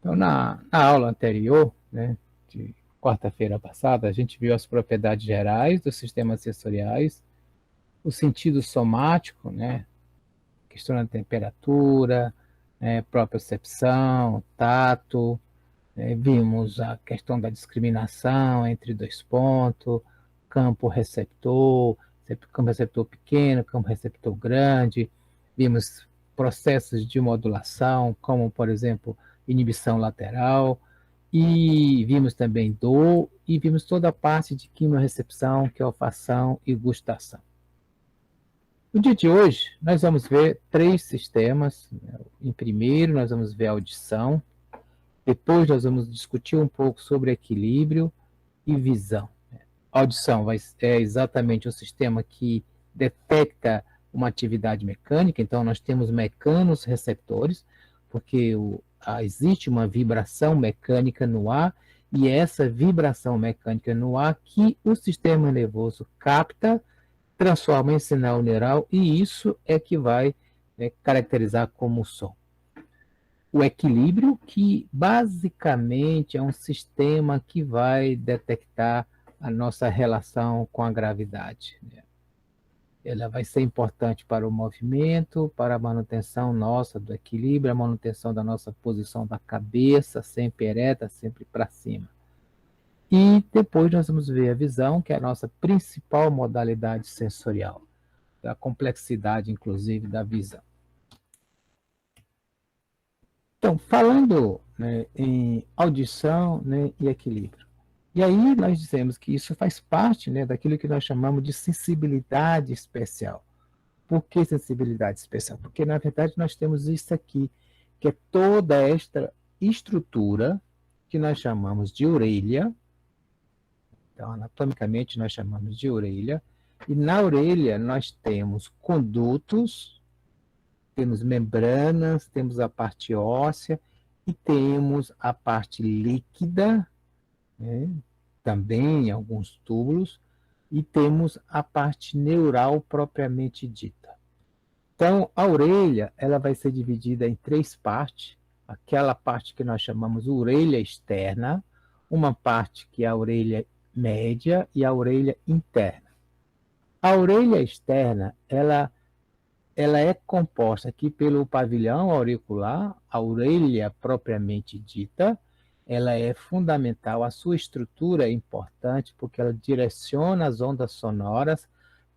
Então, na aula anterior, né, de quarta-feira passada, a gente viu as propriedades gerais dos sistemas sensoriais, o sentido somático, né, questão da temperatura, né, propriocepção, tato, né, vimos a questão da discriminação entre dois pontos, campo receptor pequeno, campo receptor grande, vimos processos de modulação, como, por exemplo, inibição lateral, e vimos também dor, e vimos toda a parte de quimiorrecepção, que é olfação e gustação. No dia de hoje, nós vamos ver 3 sistemas. Em primeiro, nós vamos ver a audição, depois nós vamos discutir um pouco sobre equilíbrio e visão. A audição é exatamente o sistema que detecta uma atividade mecânica, então nós temos mecanos receptores, porque existe uma vibração mecânica no ar, e essa vibração mecânica no ar que o sistema nervoso capta, transforma em sinal neural, e isso é que vai, né, caracterizar como som. O equilíbrio, que basicamente é um sistema que vai detectar a nossa relação com a gravidade. Ela vai ser importante para o movimento, para a manutenção nossa do equilíbrio, a manutenção da nossa posição da cabeça, sempre ereta, sempre para cima. E depois nós vamos ver a visão, que é a nossa principal modalidade sensorial, a complexidade, inclusive, da visão. Então, falando, né, em audição, né, e equilíbrio. E aí nós dizemos que isso faz parte, né, daquilo que nós chamamos de sensibilidade especial. Por que sensibilidade especial? Porque, na verdade, nós temos isso aqui, que é toda esta estrutura que nós chamamos de orelha. Então, anatomicamente, nós chamamos de orelha. E na orelha nós temos condutos, temos membranas, temos a parte óssea e temos a parte líquida, né, também alguns túbulos, e temos a parte neural propriamente dita. Então, a orelha ela vai ser dividida em 3 partes, aquela parte que nós chamamos orelha externa, uma parte que é a orelha média e a orelha interna. A orelha externa, ela é composta aqui pelo pavilhão auricular, a orelha propriamente dita. Ela é fundamental, a sua estrutura é importante porque ela direciona as ondas sonoras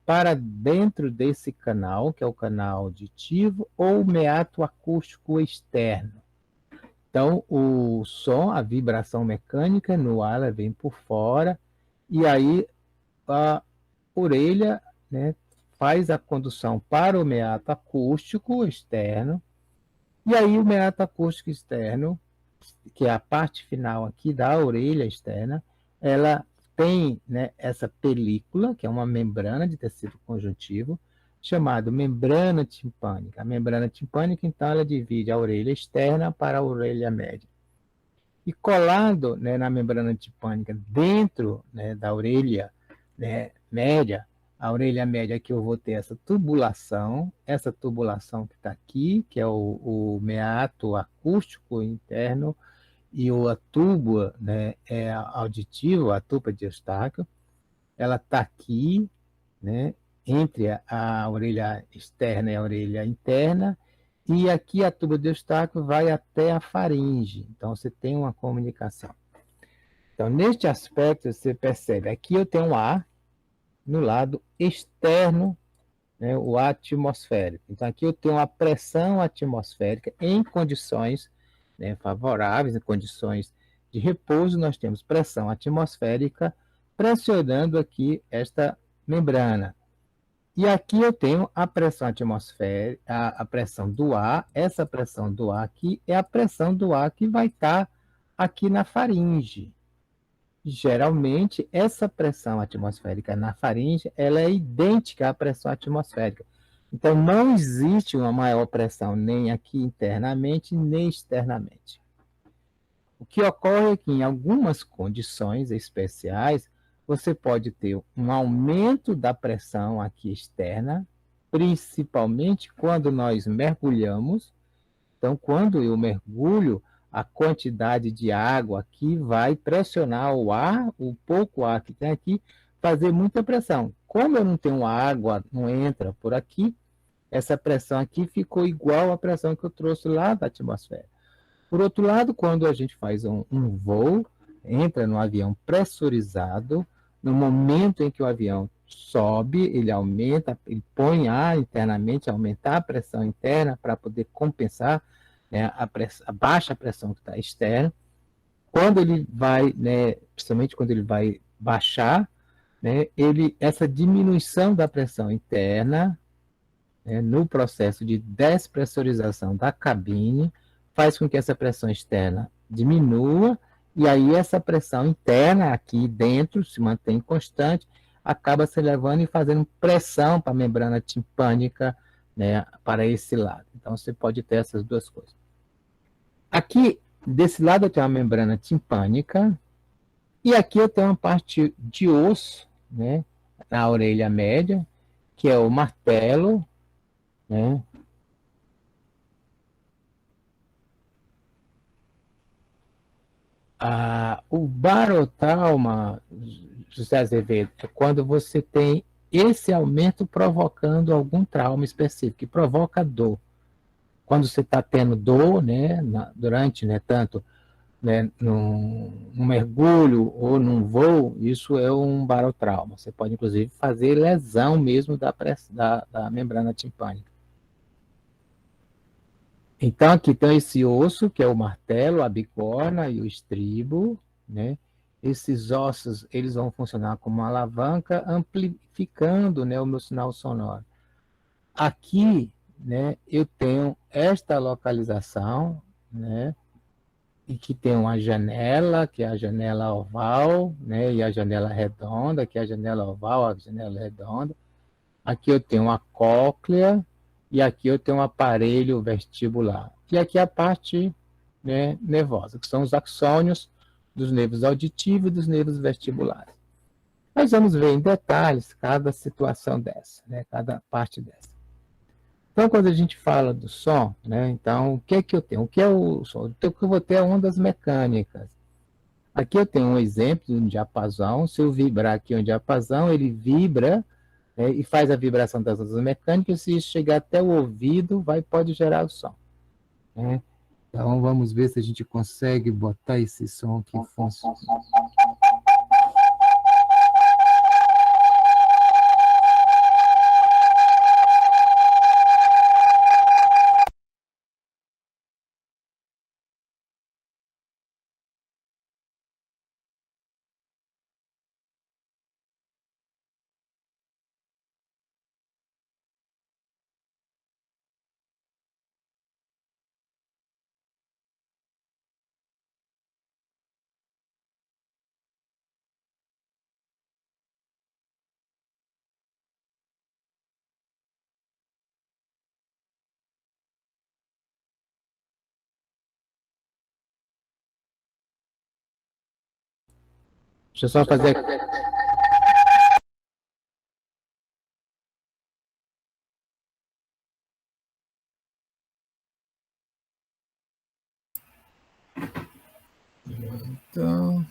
para dentro desse canal, que é o canal auditivo, ou meato acústico externo. Então, o som, a vibração mecânica no ar, ela vem por fora, e aí a orelha, né, faz a condução para o meato acústico externo, e aí o meato acústico externo, que é a parte final aqui da orelha externa, ela tem, né, essa película, que é uma membrana de tecido conjuntivo, chamada membrana timpânica. A membrana timpânica, então, ela divide a orelha externa para a orelha média. E colado, né, na membrana timpânica, dentro, né, da orelha, né, média, a orelha média que eu vou ter essa tubulação que está aqui, que é o meato acústico interno, e a tuba, né, é auditiva, a tuba de Eustáquio, ela está aqui, né, entre a orelha externa e a orelha interna, e aqui a tuba de Eustáquio vai até a faringe, então você tem uma comunicação. Então, neste aspecto, você percebe, aqui eu tenho um ar no lado externo, né, o ar atmosférico. Então, aqui eu tenho a pressão atmosférica em condições, né, favoráveis, em condições de repouso, nós temos pressão atmosférica pressionando aqui esta membrana. E aqui eu tenho a pressão atmosférica, a pressão do ar. Essa pressão do ar aqui é a pressão do ar que vai estar aqui na faringe. Geralmente, essa pressão atmosférica na faringe, ela é idêntica à pressão atmosférica. Então, não existe uma maior pressão nem aqui internamente, nem externamente. O que ocorre é que, em algumas condições especiais, você pode ter um aumento da pressão aqui externa, principalmente quando nós mergulhamos. Então, quando eu mergulho, a quantidade de água que vai pressionar o ar, o pouco ar que tem aqui, fazer muita pressão. Como eu não tenho água, não entra por aqui, essa pressão aqui ficou igual à pressão que eu trouxe lá da atmosfera. Por outro lado, quando a gente faz um voo, entra no avião pressurizado, no momento em que o avião sobe, ele aumenta, ele põe ar internamente, aumentar a pressão interna para poder compensar, né, a baixa pressão que está externa. Quando ele vai, né, principalmente quando ele vai baixar, né, essa diminuição da pressão interna, né, no processo de despressurização da cabine, faz com que essa pressão externa diminua, e aí essa pressão interna aqui dentro se mantém constante, acaba se elevando e fazendo pressão para a membrana timpânica, né, para esse lado. Então você pode ter essas duas coisas. Aqui, desse lado eu tenho a membrana timpânica, e aqui eu tenho uma parte de osso, né, na orelha média, que é o martelo, né? O barotrauma, José Azevedo, é quando você tem esse aumento provocando algum trauma específico, que provoca dor. Quando você está tendo dor, né, durante, né, tanto, né, num mergulho ou num voo, isso é um barotrauma. Você pode, inclusive, fazer lesão mesmo da membrana timpânica. Então, aqui tem esse osso, que é o martelo, a bigorna e o estribo, né? Esses ossos, eles vão funcionar como uma alavanca, amplificando, né, o meu sinal sonoro. Aqui, né, eu tenho esta localização, né, e que tem uma janela, que é a janela oval, né, e a janela redonda, que é a janela oval, a janela redonda. Aqui eu tenho uma cóclea e aqui eu tenho um aparelho vestibular. E aqui a parte, né, nervosa, que são os axônios dos nervos auditivos e dos nervos vestibulares. Nós vamos ver em detalhes cada situação dessa, né, cada parte dessa. Então, quando a gente fala do som, né, então, o que é que eu tenho? O que é o som? O que eu vou ter é ondas mecânicas. Aqui eu tenho um exemplo de um diapasão. Se eu vibrar aqui um diapasão, ele vibra, né, e faz a vibração das ondas mecânicas. Se isso chegar até o ouvido, pode gerar o som, né? Então, vamos ver se a gente consegue botar esse som que funciona. Deixa eu só fazer. Então.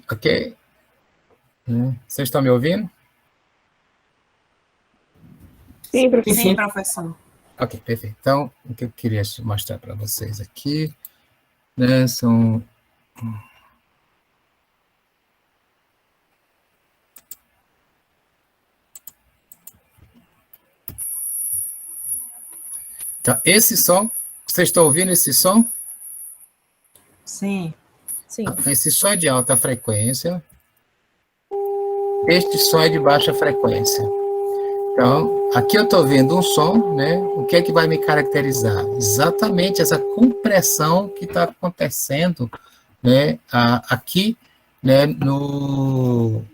Ok? Vocês estão me ouvindo? Sim, professor. Sim, professor. Ok, perfeito. Então, o que eu queria mostrar para vocês aqui, né, são... Então, esse som, vocês estão ouvindo esse som? Sim. Sim. Esse som é de alta frequência, este som é de baixa frequência. Então, aqui eu estou vendo um som, né? O que é que vai me caracterizar? Exatamente essa compressão que está acontecendo, né, aqui, né, no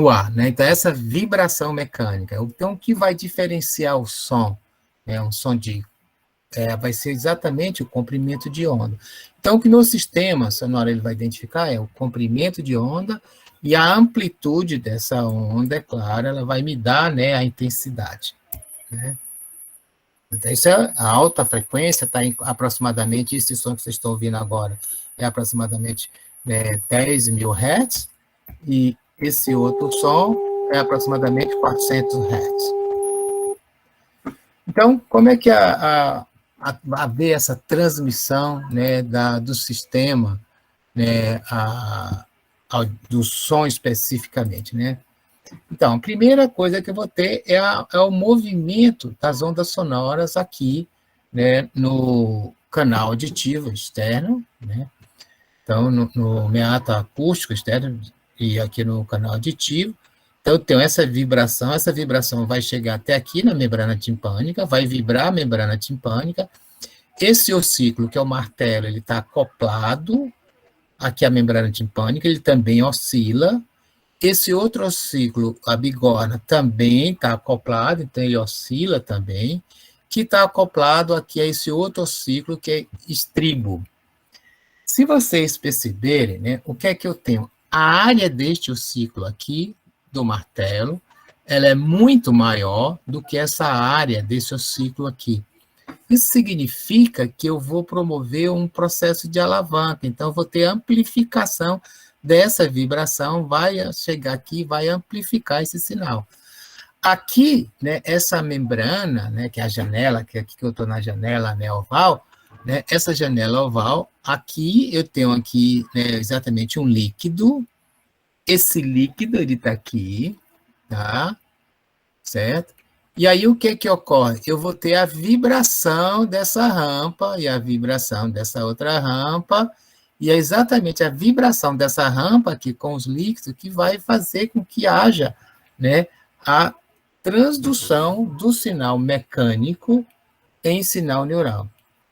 ar, né? Então, essa vibração mecânica. Então, o que vai diferenciar o som? É um som vai ser exatamente o comprimento de onda. Então, o que no sistema sonoro ele vai identificar é o comprimento de onda E a amplitude dessa onda, é claro, ela vai me dar, né, a intensidade, né? Então, isso é a alta frequência, está em aproximadamente, esse som que vocês estão ouvindo agora, é aproximadamente 10 mil Hz, e esse outro som é aproximadamente 400 Hz. Então, como é que haver essa transmissão, né, do sistema, né, do som especificamente, né? Então, a primeira coisa que eu vou ter é o movimento das ondas sonoras aqui, né, no canal auditivo externo, né? Então, no meato acústico externo e aqui no canal auditivo. Então, eu tenho essa vibração vai chegar até aqui na membrana timpânica, vai vibrar a membrana timpânica. Esse ossículo, que é o martelo, ele está acoplado aqui à membrana timpânica, ele também oscila. Esse outro ossículo, a bigorna, também está acoplado, então ele oscila também, que está acoplado aqui a esse outro ossículo, que é estribo. Se vocês perceberem, né, o que é que eu tenho? A área deste ossículo aqui, do martelo, ela é muito maior do que essa área desse ossículo aqui. Isso significa que eu vou promover um processo de alavanca, então eu vou ter amplificação dessa vibração, vai chegar aqui e vai amplificar esse sinal. Aqui, né, essa membrana, né, que é a janela, que aqui que eu estou na janela, né, oval, né, essa janela oval, aqui eu tenho aqui, né, exatamente um líquido. Esse líquido, ele está aqui, tá? Certo? E aí, o que ocorre? Eu vou ter a vibração dessa rampa e a vibração dessa outra rampa, e é exatamente a vibração dessa rampa aqui com os líquidos que vai fazer com que haja, né, a transdução do sinal mecânico em sinal neural.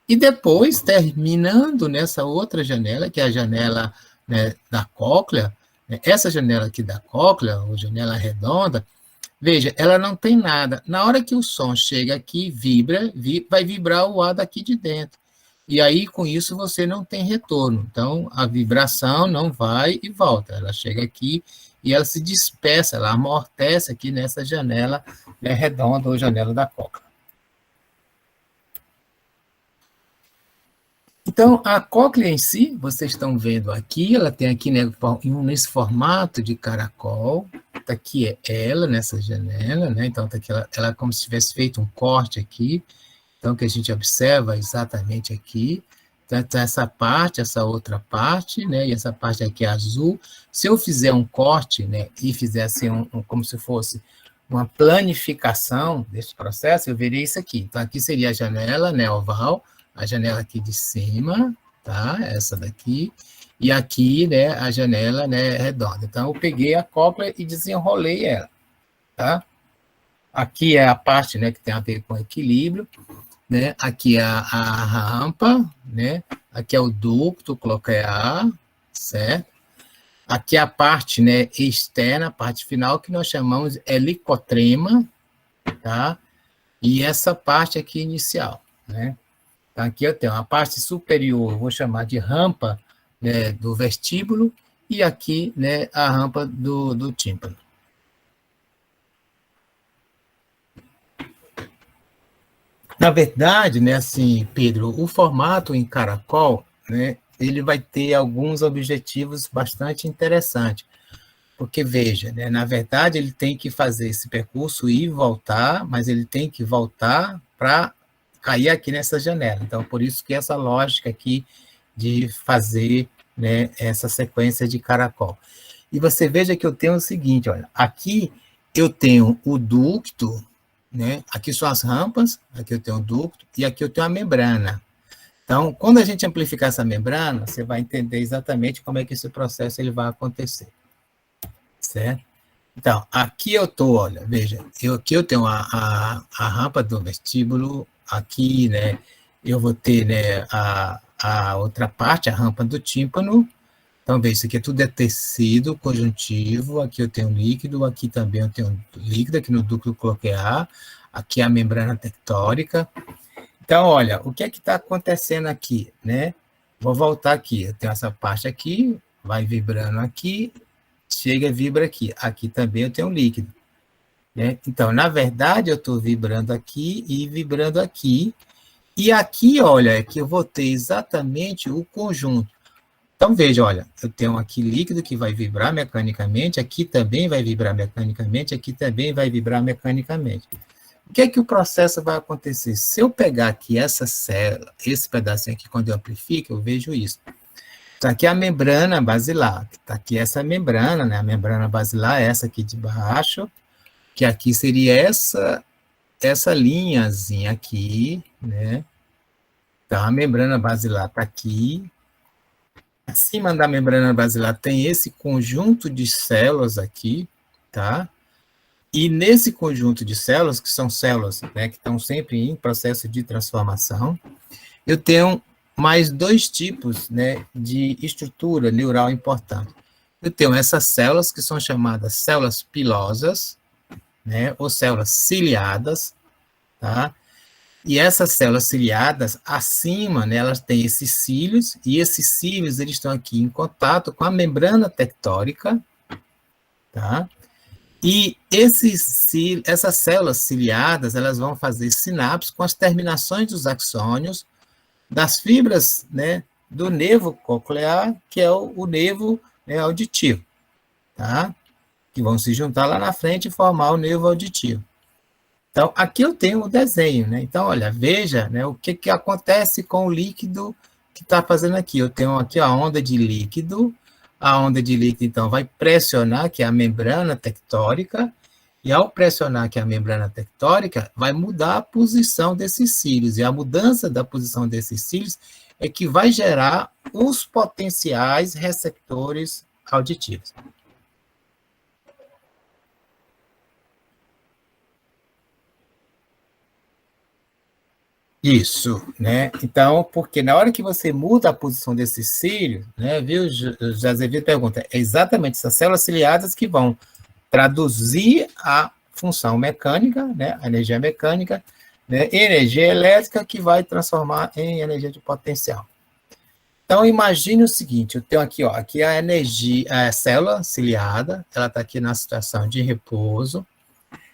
E depois, terminando nessa outra janela, que é a janela, né, da cóclea, né, essa janela aqui da cóclea, ou janela redonda, veja, ela não tem nada. Na hora que o som chega aqui, vai vibrar o ar daqui de dentro. E aí, com isso, você não tem retorno. Então, a vibração não vai e volta. Ela chega aqui e ela se dispersa, ela amortece aqui nessa janela, né, redonda ou janela da cóclea. Então, a cóclea em si, vocês estão vendo aqui, ela tem aqui, né, nesse formato de caracol, tá aqui é ela, nessa janela, né, então tá aqui ela como se tivesse feito um corte aqui, então que a gente observa exatamente aqui, então essa parte, essa outra parte, né, e essa parte aqui é azul. Se eu fizer um corte, né, e fizesse como se fosse uma planificação desse processo, eu veria isso aqui. Então, aqui seria a janela, né, oval, a janela aqui de cima, tá? Essa daqui. E aqui, né, a janela, né, redonda. Então, eu peguei a cóclea e desenrolei ela, tá? Aqui é a parte, né, que tem a ver com equilíbrio, né? Aqui é a rampa, né? Aqui é o ducto coclear, certo? Aqui é a parte, né, externa, a parte final, que nós chamamos de helicotrema, tá? E essa parte aqui inicial, né? Então, aqui eu tenho a parte superior, vou chamar de rampa, né, do vestíbulo, e aqui, né, a rampa do tímpano. Na verdade, né, assim, Pedro, o formato em caracol, né, ele vai ter alguns objetivos bastante interessantes. Porque, veja, né, na verdade, ele tem que fazer esse percurso e voltar, mas ele tem que voltar para cair aqui nessa janela. Então, por isso que essa lógica aqui de fazer, né, essa sequência de caracol. E você veja que eu tenho o seguinte, olha, aqui eu tenho o ducto, né, aqui são as rampas, aqui eu tenho o ducto, e aqui eu tenho a membrana. Então, quando a gente amplificar essa membrana, você vai entender exatamente como é que esse processo ele vai acontecer. Certo? Então, aqui eu estou, olha, veja, aqui eu tenho a rampa do vestíbulo, aqui, né, eu vou ter, né, a outra parte, a rampa do tímpano. Então, veja, isso aqui tudo é tecido conjuntivo, aqui eu tenho líquido, aqui também eu tenho líquido, aqui no ducto coclear, aqui a membrana tectórica. Então, olha, o que é que está acontecendo aqui, né? Vou voltar aqui, eu tenho essa parte aqui, vai vibrando aqui, chega e vibra aqui. Aqui também eu tenho um líquido. Né? Então, na verdade, eu estou vibrando aqui e vibrando aqui. E aqui, olha, é que eu vou ter exatamente o conjunto. Então, veja, olha, eu tenho aqui líquido que vai vibrar mecanicamente, aqui também vai vibrar mecanicamente, aqui também vai vibrar mecanicamente. O que é que o processo vai acontecer? Se eu pegar aqui essa célula, esse pedacinho aqui, quando eu amplifico, eu vejo isso. Está aqui a membrana basilar, está aqui essa membrana, né? A membrana basilar é essa aqui de baixo, que aqui seria essa linhazinha aqui, né? Então, a membrana basilar está aqui. Acima da membrana basilar tem esse conjunto de células aqui, tá? E nesse conjunto de células, que são células, né, que estão sempre em processo de transformação, eu tenho mais dois tipos, né, de estrutura neural importante. Eu tenho essas células que são chamadas células pilosas, né, ou células ciliadas, tá? E essas células ciliadas, acima, né, elas têm esses cílios, e esses cílios eles estão aqui em contato com a membrana tectórica, tá? E essas células ciliadas, elas vão fazer sinapses com as terminações dos axônios das fibras, né, do nervo coclear, que é o nervo, né, auditivo, tá? Que vão se juntar lá na frente e formar o nervo auditivo. Então, aqui eu tenho o desenho, né? Então, olha, veja, né, o que acontece com o líquido que está fazendo aqui. Eu tenho aqui a onda de líquido, então, vai pressionar, que é a membrana tectórica, e ao pressionar que é a membrana tectórica, vai mudar a posição desses cílios, e a mudança da posição desses cílios é que vai gerar os potenciais receptores auditivos. Isso, né? Então, porque na hora que você muda a posição desse cílio, né, viu, Jazevi pergunta, é exatamente essas células ciliadas que vão traduzir a função mecânica, né, a energia mecânica, né, energia elétrica que vai transformar em energia de potencial. Então, imagine o seguinte, eu tenho aqui, ó, aqui a energia, a célula ciliada, ela está aqui na situação de repouso.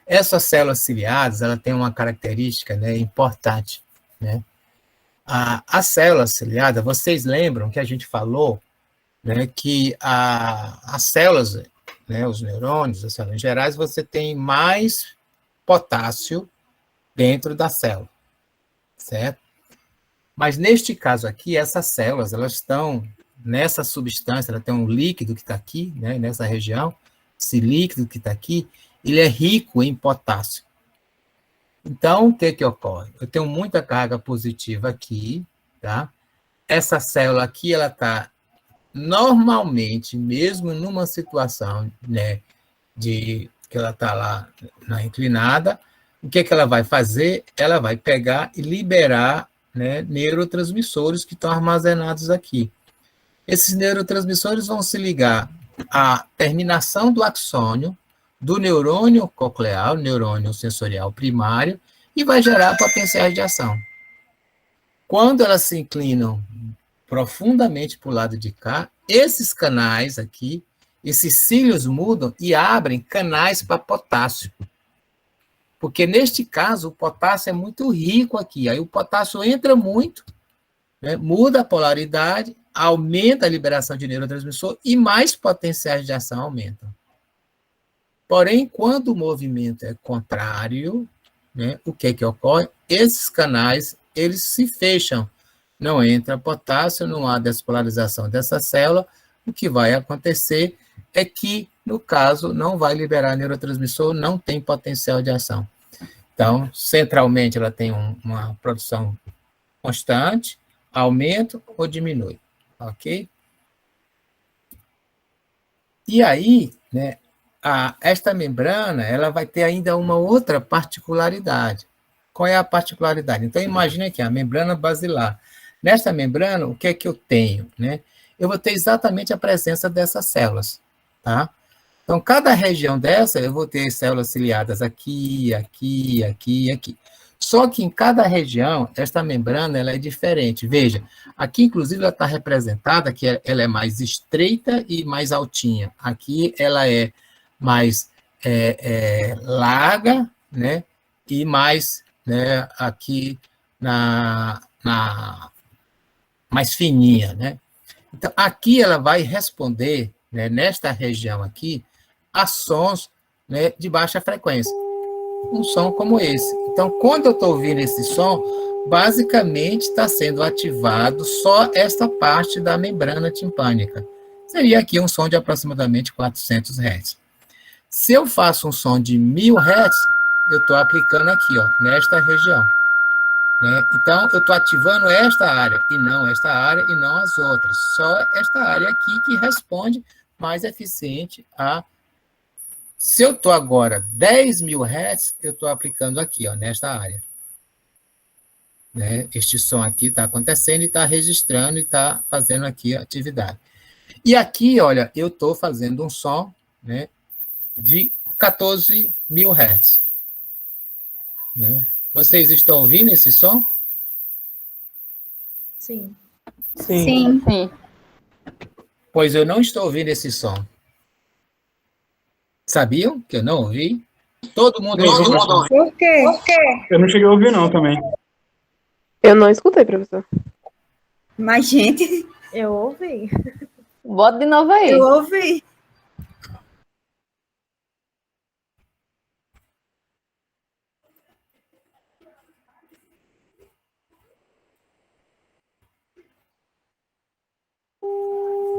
Essas células ciliadas, ela tem uma característica, né, importante, né? A célula ciliada, vocês lembram que a gente falou, né, que as células, né, os neurônios, as células gerais, você tem mais potássio dentro da célula, certo? Mas neste caso aqui, essas células, elas estão nessa substância, ela tem um líquido que está aqui, né, nessa região, esse líquido que está aqui, ele é rico em potássio. Então, o que ocorre? Eu tenho muita carga positiva aqui, tá? Essa célula aqui, ela está normalmente, mesmo numa situação, né, que ela está lá na inclinada, o que ela vai fazer? Ela vai pegar e liberar, né, neurotransmissores que estão armazenados aqui. Esses neurotransmissores vão se ligar à terminação do axônio, do neurônio coclear, o neurônio sensorial primário, e vai gerar potenciais de ação. Quando elas se inclinam profundamente para o lado de cá, esses canais aqui, esses cílios mudam e abrem canais para potássio. Porque, neste caso, o potássio é muito rico aqui. Aí o potássio entra muito, né, muda a polaridade, aumenta a liberação de neurotransmissor e mais potenciais de ação aumentam. Porém, quando o movimento é contrário, né, o que ocorre? Esses canais, eles se fecham. Não entra potássio, não há despolarização dessa célula. O que vai acontecer é que, no caso, não vai liberar neurotransmissor, não tem potencial de ação. Então, centralmente, ela tem uma produção constante, aumenta ou diminui, ok? E aí, né, esta membrana, ela vai ter ainda uma outra particularidade. Qual é a particularidade? Então, imagine aqui, a membrana basilar. Nesta membrana, o que é que eu tenho, né? Eu vou ter exatamente a presença dessas células, tá? Então, cada região dessa, eu vou ter células ciliadas aqui, aqui, aqui e aqui. Só que em cada região, esta membrana ela é diferente. Veja, aqui, inclusive, ela está representada, que ela é mais estreita e mais altinha. Aqui ela é mais larga, né? E mais, né, aqui mais fininha, né? Então, aqui ela vai responder, né, nesta região aqui, a sons, né, de baixa frequência. Um som como esse. Então, quando eu estou ouvindo esse som, basicamente está sendo ativado só esta parte da membrana timpânica. Seria aqui um som de aproximadamente 400 Hz. Se eu faço um som de 1000 Hz, eu estou aplicando aqui, ó, nesta região. Né? Então, eu estou ativando esta área, e não esta área, e não as outras. Só esta área aqui que responde mais eficiente a... Se eu estou agora 10.000 Hz, eu estou aplicando aqui, ó, nesta área. Né? Este som aqui está acontecendo e está registrando e está fazendo aqui a atividade. E aqui, olha, eu estou fazendo um som, né, de 14.000 Hz. Né? Vocês estão ouvindo esse som? Sim. Sim. Sim. Pois eu não estou ouvindo esse som. Sabiam que eu não ouvi? Todo mundo ouviu. Por quê? Eu não cheguei a ouvir, não, também. Eu não escutei, professor. Mas, gente, eu ouvi. Bota de novo aí. Eu ouvi.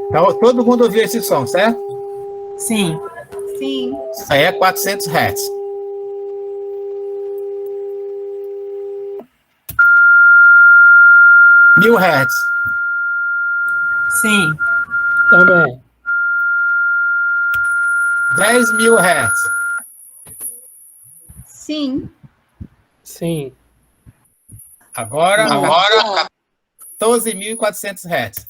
Então, todo mundo ouviu esse som, certo? Sim. Sim. Isso aí é 400 Hz. Mil Hz. Sim. Também. 10.000 Hz. Sim. Sim. Agora 14.400 Hz.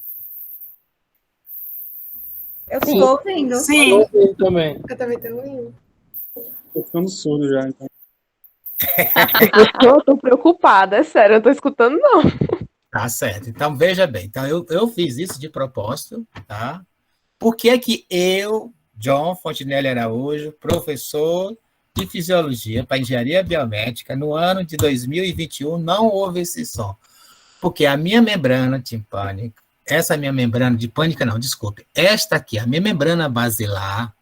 Eu estou ouvindo. Sim. Eu ouvi também. Eu também estou ouvindo. Tô ficando surdo já, então. Eu tô preocupada, é sério, eu não tô escutando, não. Tá certo. Então, veja bem. Então, eu fiz isso de propósito, tá? Por que que eu, John Fontinelli Araújo, professor de Fisiologia para Engenharia Biomédica, no ano de 2021, não houve esse som? Porque a minha membrana timpânica, essa minha membrana timpânica, não, desculpe, esta aqui, a minha membrana basilar,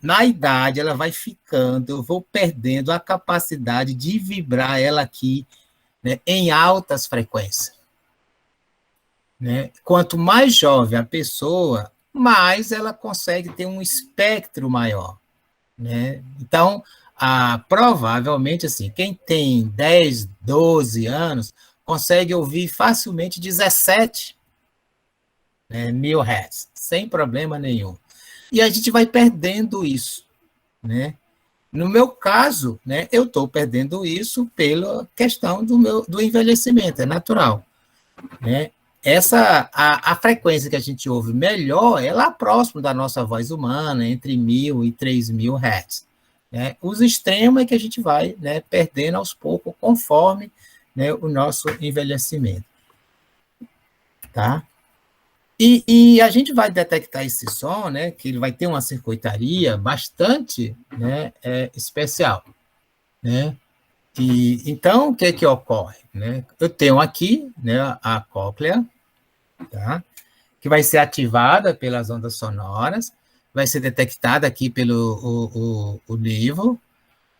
na idade, ela vai ficando, eu vou perdendo a capacidade de vibrar ela aqui, né, em altas frequências. Né? Quanto mais jovem a pessoa, mais ela consegue ter um espectro maior. Né? Então, provavelmente, assim, quem tem 10, 12 anos, consegue ouvir facilmente 17 mil Hz, sem problema nenhum. E a gente vai perdendo isso. Né? No meu caso, né, eu estou perdendo isso pela questão do envelhecimento, é natural. Né? A frequência que a gente ouve melhor é lá próximo da nossa voz humana, entre 1.000 e 3.000 Hz. Né? Os extremos é que a gente vai, né, perdendo aos poucos, conforme, né, o nosso envelhecimento. Tá? E a gente vai detectar esse som, né, que ele vai ter uma circuitaria bastante, né, especial. Né? Então, o que é que ocorre? Né? Eu tenho aqui, né, a cóclea, tá? Que vai ser ativada pelas ondas sonoras, vai ser detectada aqui pelo o nervo.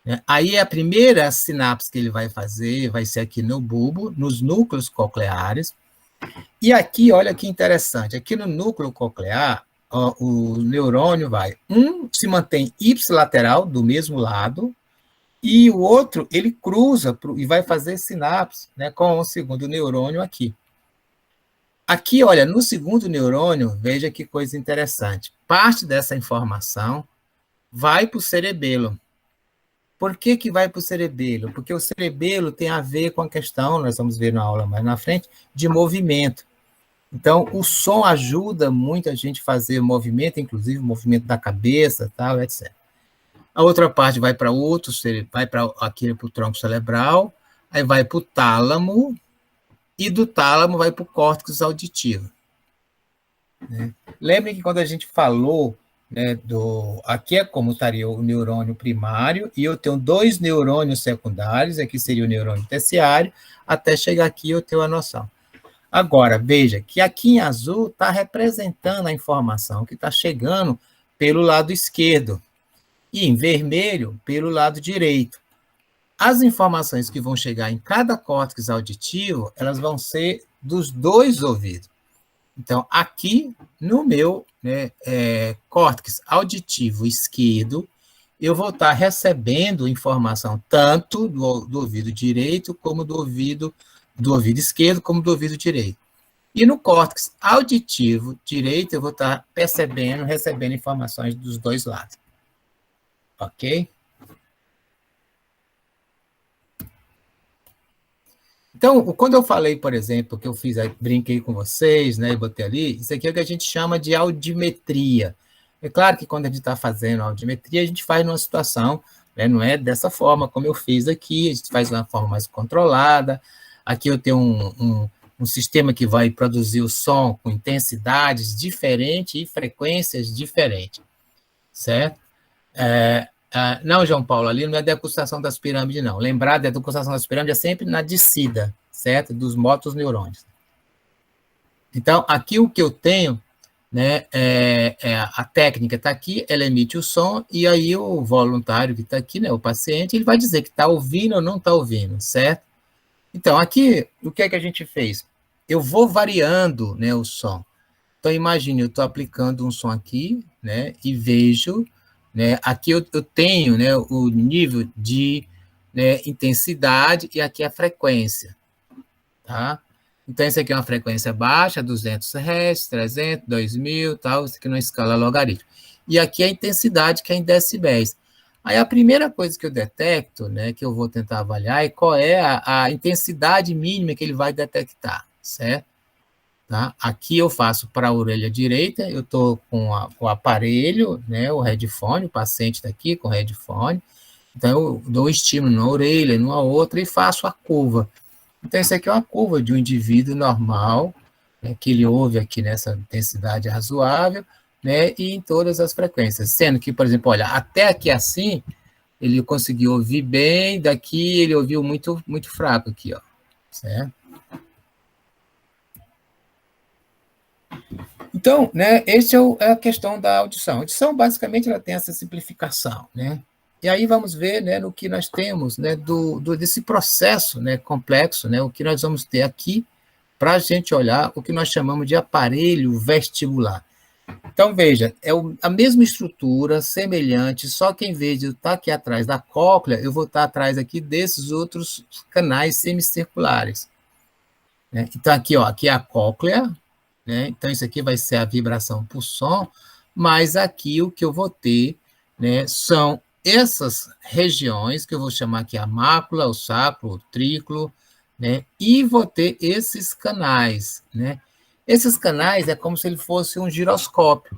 Né? Aí a primeira sinapse que ele vai fazer vai ser aqui no bulbo, nos núcleos cocleares. E aqui, olha que interessante, aqui no núcleo coclear, ó, o neurônio se mantém ipsilateral, do mesmo lado, e o outro, ele cruza e vai fazer sinapse, né, com o segundo neurônio aqui. Aqui, olha, no segundo neurônio, veja que coisa interessante. Parte dessa informação vai para o cerebelo. Por que que vai para o cerebelo? Porque o cerebelo tem a ver com a questão, nós vamos ver na aula mais na frente, de movimento. Então, o som ajuda muito a gente a fazer movimento, inclusive o movimento da cabeça, tal, etc. A outra parte vai para aqui para o tronco cerebral, aí vai para o tálamo, e do tálamo vai para o córtex auditivo. Né? Lembre que quando a gente falou, né, aqui é como estaria o neurônio primário, e eu tenho 2 neurônios secundários, aqui seria o neurônio terciário, até chegar aqui eu tenho a noção. Agora, veja que aqui em azul está representando a informação que está chegando pelo lado esquerdo, e em vermelho pelo lado direito. As informações que vão chegar em cada córtex auditivo, elas vão ser dos 2 ouvidos. Então, aqui no meu, né, córtex auditivo esquerdo, eu vou estar recebendo informação tanto do ouvido direito, como do ouvido esquerdo, como do ouvido direito. E no córtex auditivo direito, eu vou estar recebendo informações dos 2 lados. Ok? Então, quando eu falei, por exemplo, que eu brinquei com vocês, né, e botei ali, isso aqui é o que a gente chama de audimetria. É claro que quando a gente está fazendo audimetria, a gente faz numa situação, né, não é dessa forma como eu fiz aqui, a gente faz de uma forma mais controlada. Aqui eu tenho um sistema que vai produzir o som com intensidades diferentes e frequências diferentes, certo? Não, João Paulo, ali não é degustação das pirâmides, não. Lembrar da degustação das pirâmides é sempre na descida, certo? Dos motoneurônios. Então, aqui o que eu tenho, né, a técnica está aqui, ela emite o som, e aí o voluntário que está aqui, né, o paciente, ele vai dizer que está ouvindo ou não está ouvindo, certo? Então, aqui, o que é que a gente fez? Eu vou variando, né, o som. Então, imagine, eu estou aplicando um som aqui, né, e vejo, né, aqui eu tenho, né, o nível de, né, intensidade e aqui a frequência, tá? Então, isso aqui é uma frequência baixa, 200 Hz, 300, 2000, tal, isso aqui numa escala logarítmica. E aqui a intensidade, que é em decibéis. Aí a primeira coisa que eu detecto, né, que eu vou tentar avaliar, é qual é a intensidade mínima que ele vai detectar, certo? Tá? Aqui eu faço para a orelha direita, eu estou com o aparelho, né, o headphone, o paciente está aqui com o headphone, então eu dou estímulo numa orelha, numa outra, e faço a curva. Então, isso aqui é uma curva de um indivíduo normal, né, que ele ouve aqui nessa intensidade razoável, né, e em todas as frequências, sendo que, por exemplo, olha, até aqui assim, ele conseguiu ouvir bem, daqui ele ouviu muito, muito fraco aqui, ó, certo? Então, né, essa é a questão da audição. A audição, basicamente, ela tem essa simplificação, né? E aí vamos ver, né, no que nós temos, né, desse processo, né, complexo, né, o que nós vamos ter aqui para a gente olhar o que nós chamamos de aparelho vestibular. Então, veja, é a mesma estrutura, semelhante, só que em vez de eu estar aqui atrás da cóclea, eu vou estar atrás aqui desses outros canais semicirculares. Né? Então, aqui, ó, aqui é a cóclea, né? Então, isso aqui vai ser a vibração por som, mas aqui o que eu vou ter, né, são essas regiões, que eu vou chamar aqui a mácula, o sacro, o trículo, né, e vou ter esses canais, né? Esses canais é como se ele fosse um giroscópio,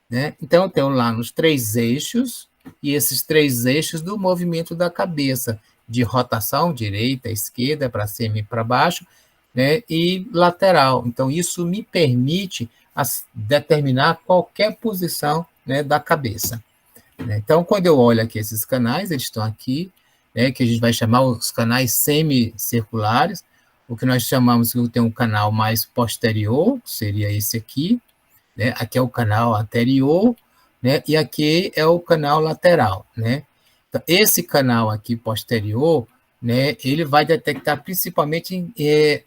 né? Então, eu tenho lá nos 3 eixos, e esses 3 eixos do movimento da cabeça, de rotação, direita, esquerda, para cima e para baixo, né, e lateral. Então, isso me permite determinar qualquer posição, né, da cabeça. Então, quando eu olho aqui esses canais, eles estão aqui, né, que a gente vai chamar os canais semicirculares, o que nós chamamos que tem um canal mais posterior, seria esse aqui, né, aqui é o canal anterior, né, e aqui é o canal lateral, né. Então, esse canal aqui posterior, né, ele vai detectar principalmente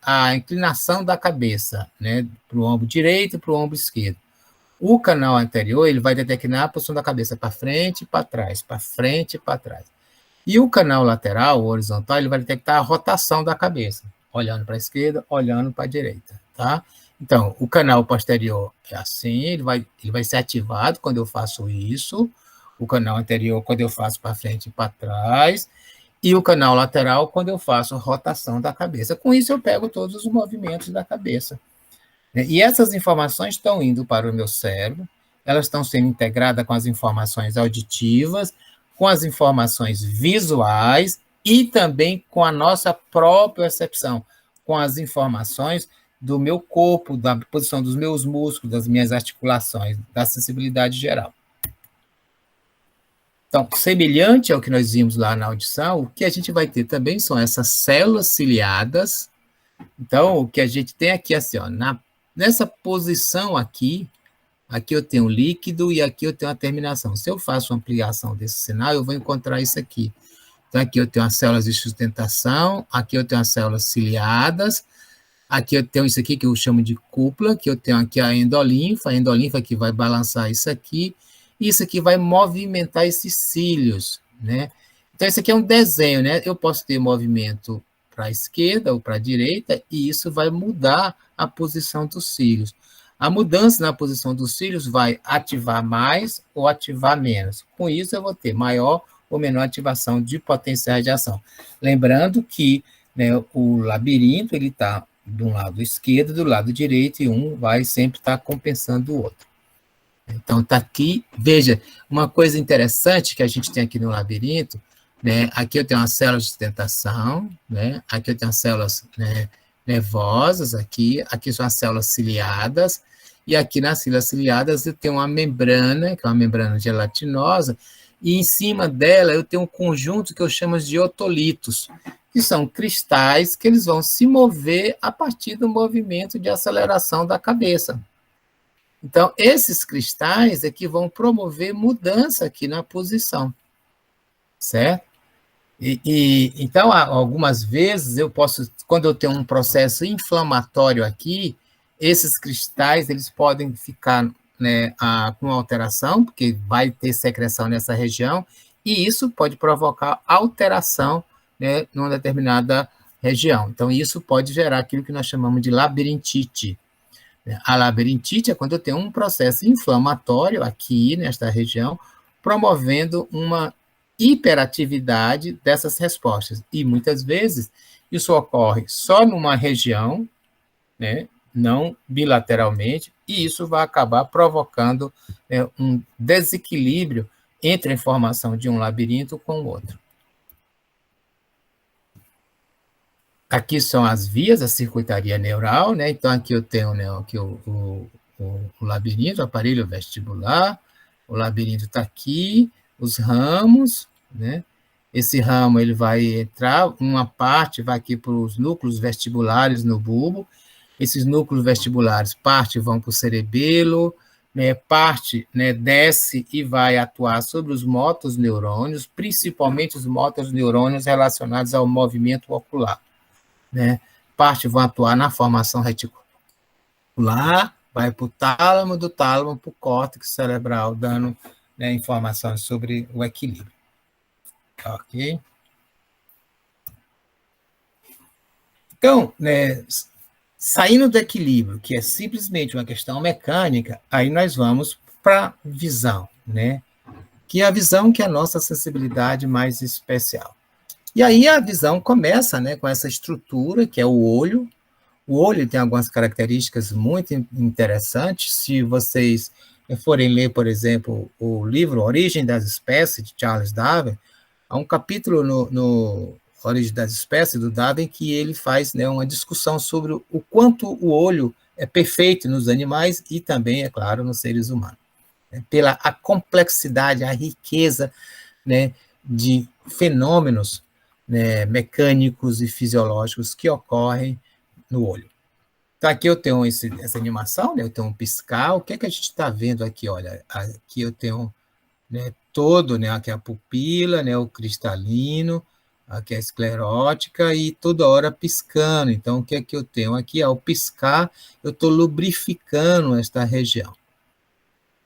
a inclinação da cabeça, né, para o ombro direito e para o ombro esquerdo. O canal anterior, ele vai detectar a posição da cabeça para frente e para trás, para frente e para trás. E o canal lateral, o horizontal, ele vai detectar a rotação da cabeça, olhando para a esquerda, olhando para a direita, tá? Então, o canal posterior é assim, ele vai ser ativado quando eu faço isso, o canal anterior quando eu faço para frente e para trás, e o canal lateral quando eu faço rotação da cabeça. Com isso, eu pego todos os movimentos da cabeça. E essas informações estão indo para o meu cérebro, elas estão sendo integradas com as informações auditivas, com as informações visuais e também com a nossa própria percepção, com as informações do meu corpo, da posição dos meus músculos, das minhas articulações, da sensibilidade geral. Então, semelhante ao que nós vimos lá na audição, o que a gente vai ter também são essas células ciliadas. Então, o que a gente tem aqui, assim, ó, nessa posição aqui eu tenho o líquido e aqui eu tenho a terminação. Se eu faço uma ampliação desse sinal, eu vou encontrar isso aqui. Então, aqui eu tenho as células de sustentação, aqui eu tenho as células ciliadas, aqui eu tenho isso aqui que eu chamo de cúpula, que eu tenho aqui a endolinfa que vai balançar isso aqui, e isso aqui vai movimentar esses cílios, né? Então, isso aqui é um desenho, né? Eu posso ter movimento para a esquerda ou para a direita, e isso vai mudar a posição dos cílios. A mudança na posição dos cílios vai ativar mais ou ativar menos. Com isso, eu vou ter maior ou menor ativação de potenciais de ação. Lembrando que, né, o labirinto ele está do lado esquerdo, do lado direito, e um vai sempre estar compensando o outro. Então, está aqui, veja, uma coisa interessante que a gente tem aqui no labirinto, né, aqui eu tenho uma célula de sustentação, né, aqui eu tenho as células, né, nervosas, aqui são as células ciliadas, e aqui nas células ciliadas eu tenho uma membrana, que é uma membrana gelatinosa, e em cima dela eu tenho um conjunto que eu chamo de otolitos, que são cristais que eles vão se mover a partir do movimento de aceleração da cabeça. Então, esses cristais é que vão promover mudança aqui na posição, certo? Então, algumas vezes, eu posso, quando eu tenho um processo inflamatório aqui, esses cristais eles podem ficar, né, com alteração, porque vai ter secreção nessa região, e isso pode provocar alteração, né, numa determinada região. Então, isso pode gerar aquilo que nós chamamos de labirintite. A labirintite é quando eu tenho um processo inflamatório aqui, nesta região, promovendo uma hiperatividade dessas respostas. E, muitas vezes, isso ocorre só numa região, né, não bilateralmente, e isso vai acabar provocando, né, um desequilíbrio entre a informação de um labirinto com o outro. Aqui são as vias, a circuitaria neural, né? Então, aqui eu tenho, né, aqui o labirinto, o aparelho vestibular, o labirinto está aqui, os ramos, né? Esse ramo ele vai entrar, uma parte vai aqui para os núcleos vestibulares no bulbo, esses núcleos vestibulares, parte vão para o cerebelo, né, parte, né, desce e vai atuar sobre os motoneurônios, principalmente os motoneurônios relacionados ao movimento ocular, né? Parte vão atuar na formação reticular, vai para o tálamo, do tálamo para o córtex cerebral, dando, né, informações sobre o equilíbrio. Ok? Então, né, saindo do equilíbrio, que é simplesmente uma questão mecânica, aí nós vamos para a visão, né? Que é a visão que é a nossa sensibilidade mais especial. E aí a visão começa, né, com essa estrutura, que é o olho. O olho tem algumas características muito interessantes. Se vocês forem ler, por exemplo, o livro Origem das Espécies, de Charles Darwin, há um capítulo no Origem das Espécies, do Darwin, que ele faz, né, uma discussão sobre o quanto o olho é perfeito nos animais e também, é claro, nos seres humanos. Pela a complexidade, a riqueza, né, de fenômenos, né, mecânicos e fisiológicos que ocorrem no olho. Então, aqui eu tenho essa animação, né, eu tenho um piscar. O que é que a gente está vendo aqui? Olha, aqui eu tenho, né, todo, né, aqui a pupila, né, o cristalino, aqui a esclerótica, e toda hora piscando. Então, o que é que eu tenho aqui? Ao piscar, eu estou lubrificando esta região.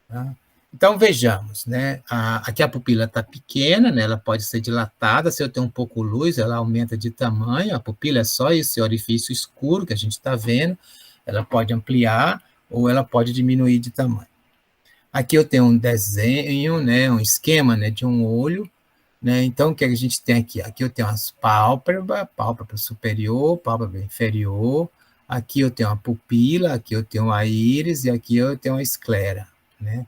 Tá? Então, vejamos, né? Aqui a pupila está pequena, né? Ela pode ser dilatada. Se eu tenho um pouco de luz, ela aumenta de tamanho. A pupila é só esse orifício escuro que a gente está vendo. Ela pode ampliar ou ela pode diminuir de tamanho. Aqui eu tenho um desenho, né? Um esquema, né, de um olho, né? Então, o que a gente tem aqui? Aqui eu tenho as pálpebras, pálpebra superior, pálpebra inferior. Aqui eu tenho a pupila, aqui eu tenho a íris e aqui eu tenho a esclera, né?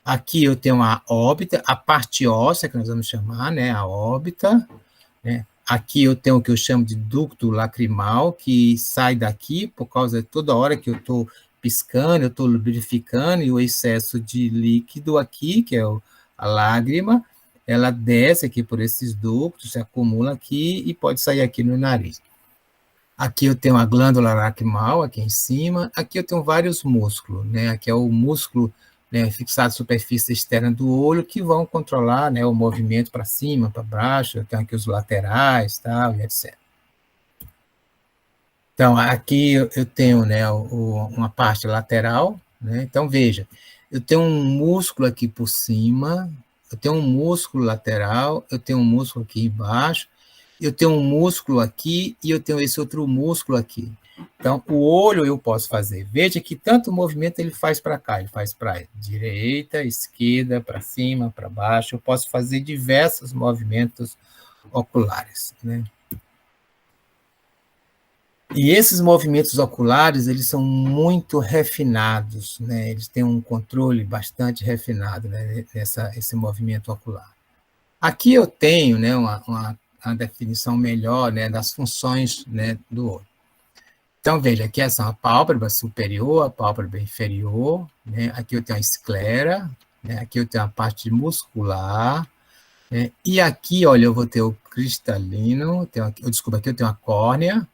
Aqui eu tenho a órbita, a parte óssea, que nós vamos chamar, né, a órbita, né? Aqui eu tenho o que eu chamo de ducto lacrimal, que sai daqui por causa de toda hora que eu estou piscando, eu estou lubrificando, e o excesso de líquido aqui, que é a lágrima, ela desce aqui por esses ductos, se acumula aqui e pode sair aqui no nariz. Aqui eu tenho a glândula lacrimal, aqui em cima. Aqui eu tenho vários músculos, né? Aqui é o músculo, né, fixado à superfície externa do olho, que vão controlar, né, o movimento para cima, para baixo. Eu tenho aqui os laterais, tal, e etc. Então, aqui eu tenho, né, uma parte lateral, né? Então, veja, eu tenho um músculo aqui por cima, eu tenho um músculo lateral, eu tenho um músculo aqui embaixo, eu tenho um músculo aqui e eu tenho esse outro músculo aqui. Então, o olho eu posso fazer. Veja que tanto movimento ele faz para cá, ele faz para direita, esquerda, para cima, para baixo. Eu posso fazer diversos movimentos oculares, né? E esses movimentos oculares, eles são muito refinados, né? Eles têm um controle bastante refinado, né, esse movimento ocular. Aqui eu tenho, né, uma definição melhor, né, das funções, né, do olho. Então, veja, aqui essa é a pálpebra superior, a pálpebra inferior, né? Aqui eu tenho a esclera, né? Aqui eu tenho a parte muscular, né? E aqui, olha, eu vou ter o cristalino, desculpa, aqui eu tenho a córnea,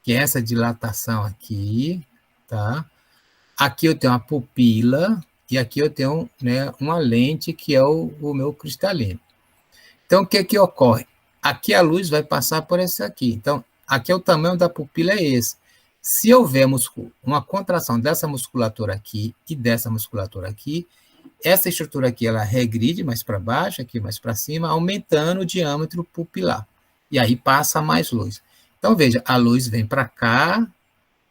que é essa dilatação aqui, tá? Aqui eu tenho a pupila, e aqui eu tenho, né, uma lente, que é o meu cristalino. Então, o que que ocorre? Aqui a luz vai passar por esse aqui. Então, aqui é o tamanho da pupila, é esse. Se houver uma contração dessa musculatura aqui e dessa musculatura aqui, essa estrutura aqui, ela regride mais para baixo, aqui mais para cima, aumentando o diâmetro pupilar. E aí passa mais luz. Então, veja, a luz vem para cá,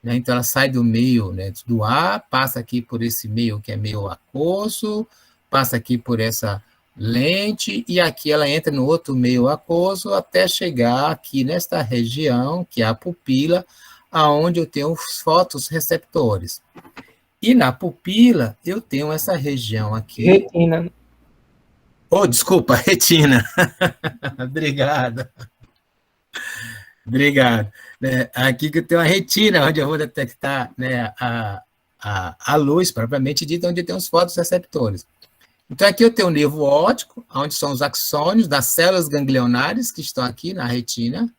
né? Então ela sai do meio, né, do ar, passa aqui por esse meio que é meio aquoso, passa aqui por essa lente, e aqui ela entra no outro meio aquoso, até chegar aqui nesta região, que é a pupila, aonde eu tenho os fotorreceptores. E na pupila, eu tenho essa região aqui. Retina. Oh, desculpa, retina. Obrigado. Obrigado. Aqui que eu tenho a retina, onde eu vou detectar, né, a luz, propriamente dita, onde tem os fotorreceptores. Então, aqui eu tenho o nervo óptico, onde são os axônios das células ganglionares que estão aqui na retina.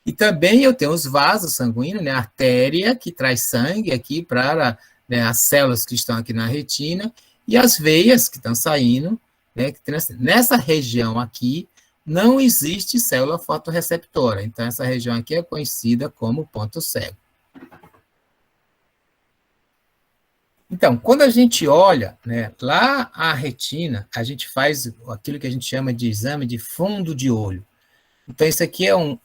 E também eu tenho os vasos sanguíneos, né, a artéria, que traz sangue aqui para, né, as células que estão aqui na retina, e as veias que estão saindo, né, que nessa região aqui não existe célula fotorreceptora. Então, essa região aqui é conhecida como ponto cego. Então, quando a gente olha, né, lá a retina, a gente faz aquilo que a gente chama de exame de fundo de olho. Então, isso aqui é um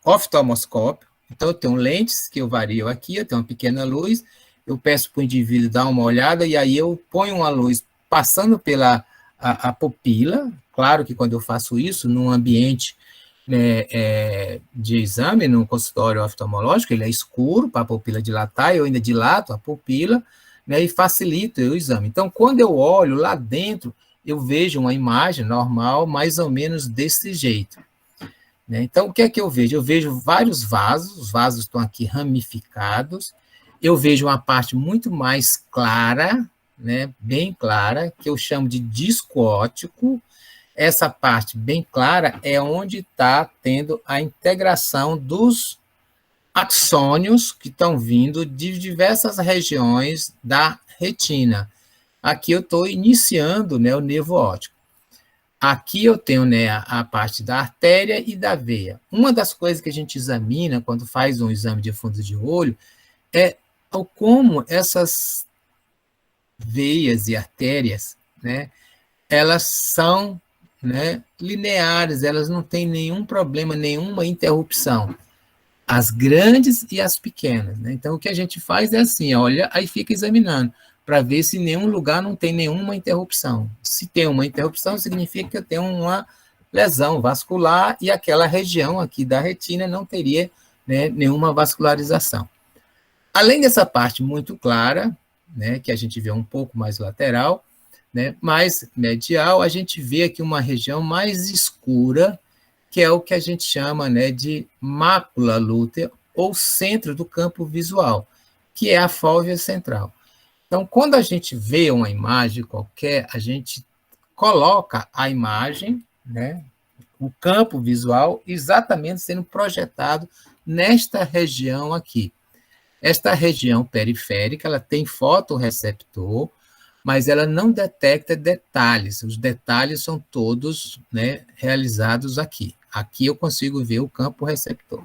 oftalmoscópio. Então, eu tenho lentes que eu vario aqui, eu tenho uma pequena luz, eu peço para o indivíduo dar uma olhada, e aí eu ponho uma luz passando pela a pupila. Claro que quando eu faço isso num ambiente, né, de exame, num consultório oftalmológico, ele é escuro para a pupila dilatar, eu ainda dilato a pupila, né, e facilito o exame. Então, quando eu olho lá dentro, eu vejo uma imagem normal, mais ou menos desse jeito, né? Então, o que é que eu vejo? Eu vejo vários vasos, os vasos estão aqui ramificados, eu vejo uma parte muito mais clara, né, bem clara, que eu chamo de disco óptico. Essa parte bem clara é onde está tendo a integração dos axônios que estão vindo de diversas regiões da retina. Aqui eu estou iniciando, né, o nervo óptico. Aqui eu tenho, né, a parte da artéria e da veia. Uma das coisas que a gente examina quando faz um exame de fundo de olho é como essas veias e artérias, né, elas são, né, lineares, elas não têm nenhum problema, nenhuma interrupção. As grandes e as pequenas, né? Então, o que a gente faz é assim, olha, aí fica examinando, para ver se em nenhum lugar não tem nenhuma interrupção. Se tem uma interrupção, significa que eu tenho uma lesão vascular e aquela região aqui da retina não teria, né, nenhuma vascularização. Além dessa parte muito clara, né, que a gente vê um pouco mais lateral, né, mais medial, a gente vê aqui uma região mais escura, que é o que a gente chama, né, de mácula lútea ou centro do campo visual, que é a fóvea central. Então, quando a gente vê uma imagem qualquer, a gente coloca a imagem, né, o campo visual, exatamente sendo projetado nesta região aqui. Esta região periférica, ela tem fotorreceptor, mas ela não detecta detalhes. Os detalhes são todos, né, realizados aqui. Aqui eu consigo ver o campo receptor.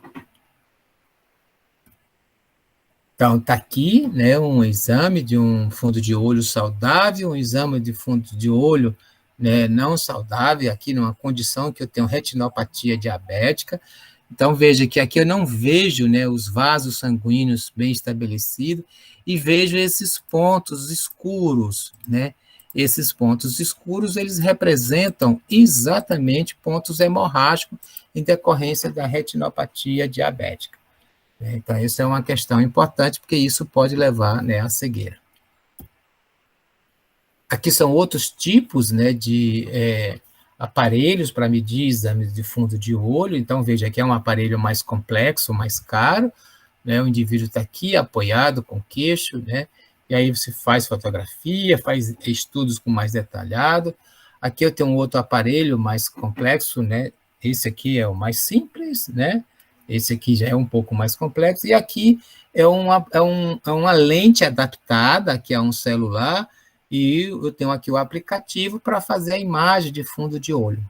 Então, está aqui, né, um exame de um fundo de olho saudável, um exame de fundo de olho, né, não saudável, aqui numa condição que eu tenho retinopatia diabética. Então, veja que aqui eu não vejo, né, os vasos sanguíneos bem estabelecidos e vejo esses pontos escuros, né? Esses pontos escuros, eles representam exatamente pontos hemorrágicos em decorrência da retinopatia diabética. Então, isso é uma questão importante, porque isso pode levar, né, à cegueira. Aqui são outros tipos, né, de aparelhos para medir exames de fundo de olho. Então, veja, aqui é um aparelho mais complexo, mais caro, né, o indivíduo está aqui apoiado com o queixo, né, e aí você faz fotografia, faz estudos com mais detalhado. Aqui eu tenho um outro aparelho mais complexo, né, esse aqui é o mais simples, né, esse aqui já é um pouco mais complexo, e aqui é uma lente adaptada, que é um celular, e eu tenho aqui o aplicativo para fazer a imagem de fundo de olho.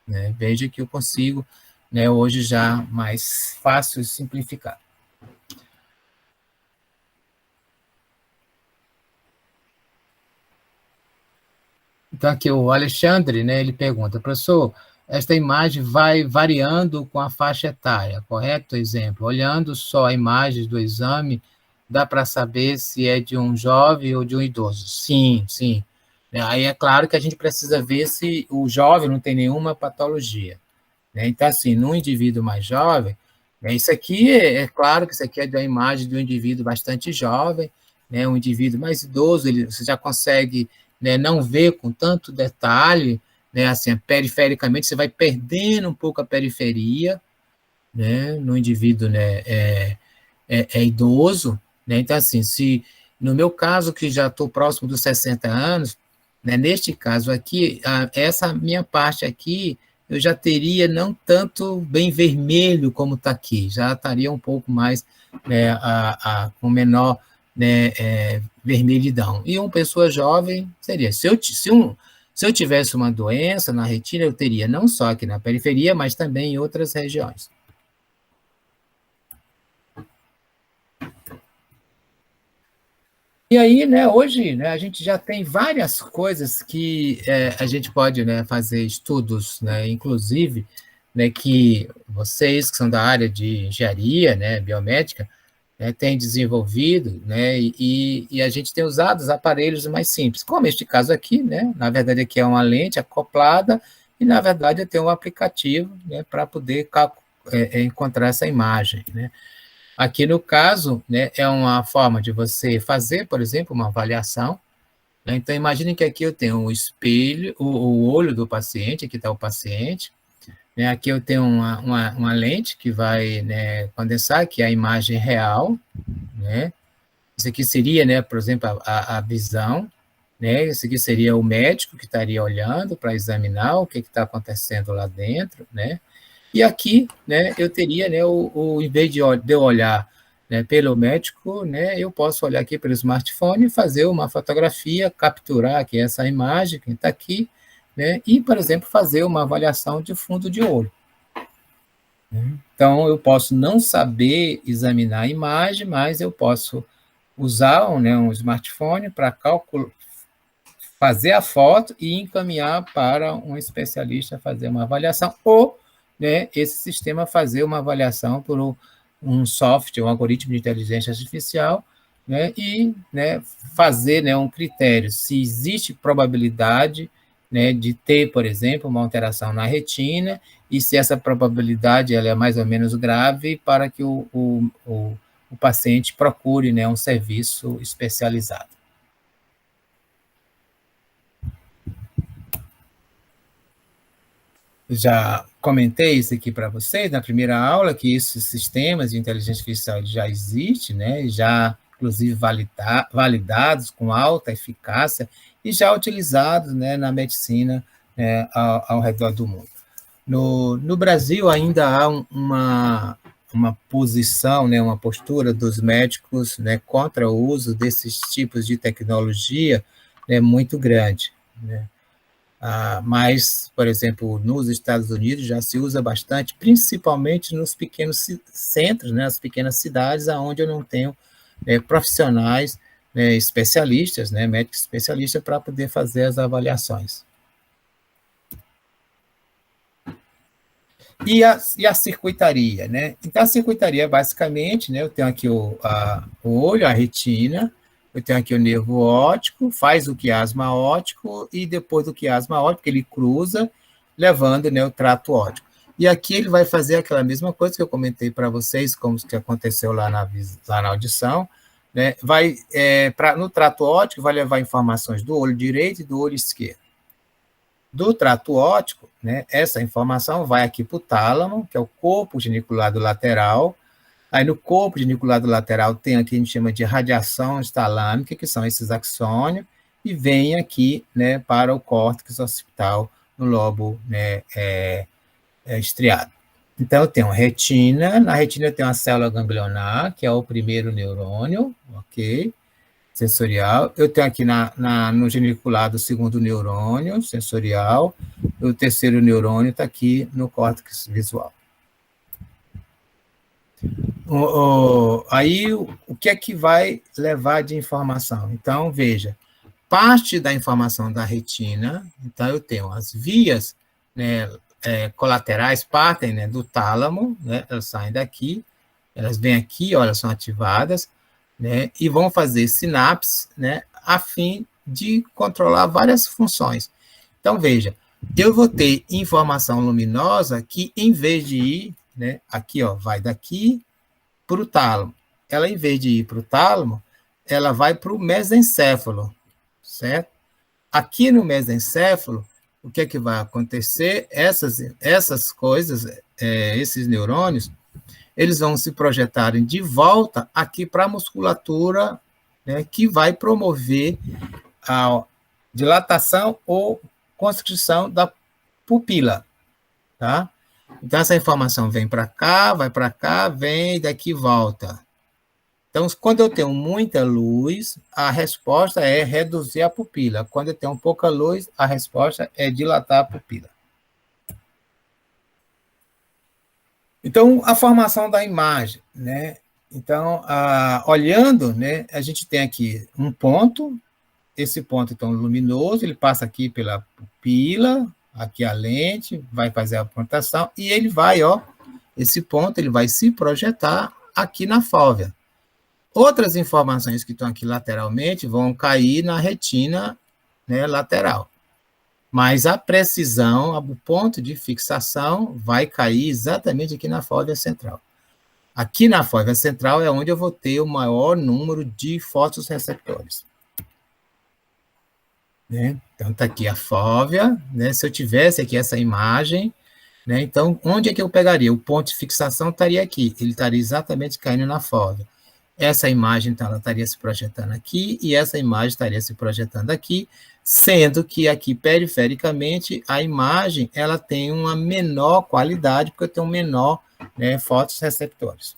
Né? Veja que eu consigo, né, hoje já mais fácil e simplificar. Então, aqui o Alexandre, né, ele pergunta, professor, esta imagem vai variando com a faixa etária, correto? Exemplo, olhando só a imagem do exame, dá para saber se é de um jovem ou de um idoso? Sim, sim. Aí é claro que a gente precisa ver se o jovem não tem nenhuma patologia. Né? Então, assim, num indivíduo mais jovem, né, isso aqui, claro que isso aqui é de uma imagem de um indivíduo bastante jovem, né, um indivíduo mais idoso, você já consegue, né, não ver com tanto detalhe, né, assim, perifericamente, você vai perdendo um pouco a periferia, né, no indivíduo, né, idoso, né, então, assim, se no meu caso, que já estou próximo dos 60 anos, né, neste caso aqui, essa minha parte aqui, eu já teria não tanto bem vermelho como está aqui, já estaria um pouco mais, né, com menor, né, vermelhidão. E uma pessoa jovem seria, se eu tivesse uma doença na retina, eu teria não só aqui na periferia, mas também em outras regiões. E aí, né, hoje, né, a gente já tem várias coisas que a gente pode, né, fazer estudos, né, inclusive, né, que vocês que são da área de engenharia, né, biomédica, né, têm desenvolvido, né, e a gente tem usado os aparelhos mais simples, como este caso aqui, né, na verdade aqui é uma lente acoplada, e na verdade eu tenho um aplicativo, né, para poder encontrar essa imagem, né. Aqui, no caso, né, é uma forma de você fazer, por exemplo, uma avaliação. Né? Então, imagine que aqui eu tenho um espelho, o olho do paciente, aqui está o paciente. Né? Aqui eu tenho uma lente que vai, né, condensar, que é a imagem real. Né? Isso aqui seria, né, por exemplo, a visão. Né? Isso aqui seria o médico que estaria olhando para examinar o que está acontecendo lá dentro, né? E aqui, né, eu teria, né, em vez de eu olhar, né, pelo médico, né, eu posso olhar aqui pelo smartphone e fazer uma fotografia, capturar aqui essa imagem que está aqui, né, e, por exemplo, fazer uma avaliação de fundo de olho. Então, eu posso não saber examinar a imagem, mas eu posso usar, né, um smartphone para fazer a foto e encaminhar para um especialista fazer uma avaliação, ou, né, esse sistema fazer uma avaliação por um software, um algoritmo de inteligência artificial, né, e, né, fazer, né, um critério, se existe probabilidade, né, de ter, por exemplo, uma alteração na retina, e se essa probabilidade ela é mais ou menos grave, para que o paciente procure, né, um serviço especializado. Já comentei isso aqui para vocês na primeira aula, que esses sistemas de inteligência artificial já existem, né? Já, inclusive, validados com alta eficácia e já utilizados, né, na medicina, né, ao redor do mundo. No Brasil, ainda há uma posição, né, uma postura dos médicos, né, contra o uso desses tipos de tecnologia, né, muito grande, né? Mas, por exemplo, nos Estados Unidos já se usa bastante, principalmente nos pequenos centros, né, nas pequenas cidades, onde eu não tenho profissionais, né, especialistas, né, médicos especialistas, para poder fazer as avaliações. E a circuitaria, né? Então, a circuitaria, basicamente, né, eu tenho aqui o olho, a retina, eu tenho aqui o nervo óptico, faz o quiasma óptico, e depois do quiasma óptico, ele cruza, levando, né, o trato óptico. E aqui ele vai fazer aquela mesma coisa que eu comentei para vocês, como que aconteceu lá na audição, né? No trato óptico, vai levar informações do olho direito e do olho esquerdo. Do trato óptico, né, essa informação vai aqui para o tálamo, que é o corpo geniculado lateral. Aí no corpo geniculado lateral tem aqui, a gente chama de radiação talâmica, que são esses axônios, e vem aqui, né, para o córtex occipital no lobo, né, estriado. Então, eu tenho retina, na retina eu tenho a célula ganglionar, que é o primeiro neurônio, ok? Sensorial. Eu tenho aqui no geniculado o segundo neurônio sensorial, o terceiro neurônio está aqui no córtex visual. Aí, o que é que vai levar de informação? Então, veja, parte da informação da retina, então eu tenho as vias, né, colaterais, partem, né, do tálamo, né, elas saem daqui, elas vêm aqui, ó, elas são ativadas, né, e vão fazer sinapses, né, a fim de controlar várias funções. Então, veja, eu vou ter informação luminosa que, em vez de ir, né, aqui, ó, vai daqui para o tálamo. Ela, em vez de ir para o tálamo, ela vai para o mesencéfalo, certo? Aqui no mesencéfalo, o que é que vai acontecer? Essas coisas, esses neurônios, eles vão se projetarem de volta aqui para a musculatura, né, que vai promover a dilatação ou constrição da pupila, tá? Então, essa informação vem para cá, vai para cá, vem, daqui volta. Então, quando eu tenho muita luz, a resposta é reduzir a pupila. Quando eu tenho pouca luz, a resposta é dilatar a pupila. Então, a formação da imagem, né? Então, olhando, né, a gente tem aqui um ponto, esse ponto, então, luminoso, ele passa aqui pela pupila, aqui a lente, vai fazer a apontação, e ele vai, ó, esse ponto, ele vai se projetar aqui na fóvea. Outras informações que estão aqui lateralmente vão cair na retina, né, lateral. Mas a precisão, o ponto de fixação, vai cair exatamente aqui na fóvea central. Aqui na fóvea central é onde eu vou ter o maior número de fotorreceptores. Né? Então, está aqui a fóvea, né? Se eu tivesse aqui essa imagem, né? Então, onde é que eu pegaria? O ponto de fixação estaria aqui, ele estaria exatamente caindo na fóvea. Essa imagem, então, ela estaria se projetando aqui, e essa imagem estaria se projetando aqui, sendo que aqui, perifericamente, a imagem, ela tem uma menor qualidade, porque eu tenho menor, né, fotorreceptores.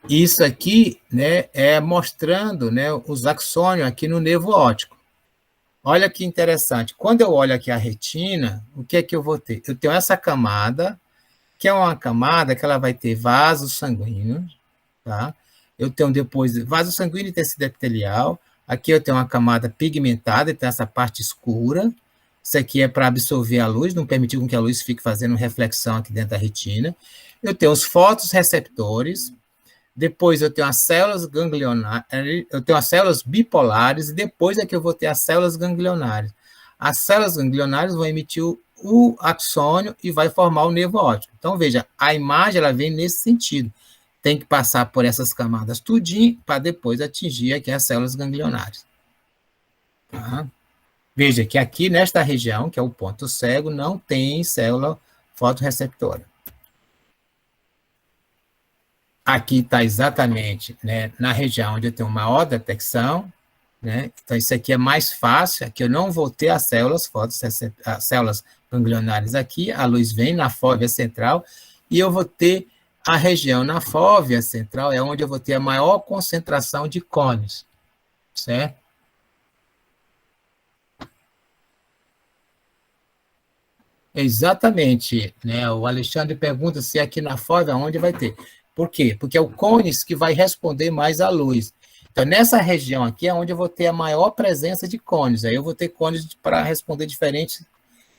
Isso aqui, né, é mostrando, né, os axônios aqui no nervo óptico. Olha que interessante. Quando eu olho aqui a retina, o que é que eu vou ter? Eu tenho essa camada, que é uma camada que ela vai ter vasos sanguíneos, tá? Eu tenho depois vaso sanguíneo e tecido epitelial. Aqui eu tenho uma camada pigmentada, então essa parte escura. Isso aqui é para absorver a luz, não permitir que a luz fique fazendo reflexão aqui dentro da retina. Eu tenho os fotorreceptores. Depois eu tenho as células ganglionares, eu tenho as células bipolares, e depois é que eu vou ter as células ganglionares. As células ganglionares vão emitir o axônio e vai formar o nervo óptico. Então, veja, a imagem ela vem nesse sentido. Tem que passar por essas camadas tudinho para depois atingir aqui as células ganglionares. Tá? Veja que aqui nesta região, que é o ponto cego, não tem célula fotorreceptora. Aqui está exatamente, né, na região onde eu tenho maior detecção, né? Então, isso aqui é mais fácil, aqui eu não vou ter as células as células ganglionares aqui, a luz vem na fóvea central, e eu vou ter a região na fóvea central, é onde eu vou ter a maior concentração de cônios, certo? Exatamente, né? O Alexandre pergunta se aqui na fóvea onde vai ter. Por quê? Porque é o cônix que vai responder mais à luz. Então, nessa região aqui é onde eu vou ter a maior presença de cônios. Aí eu vou ter cônios para responder diferente.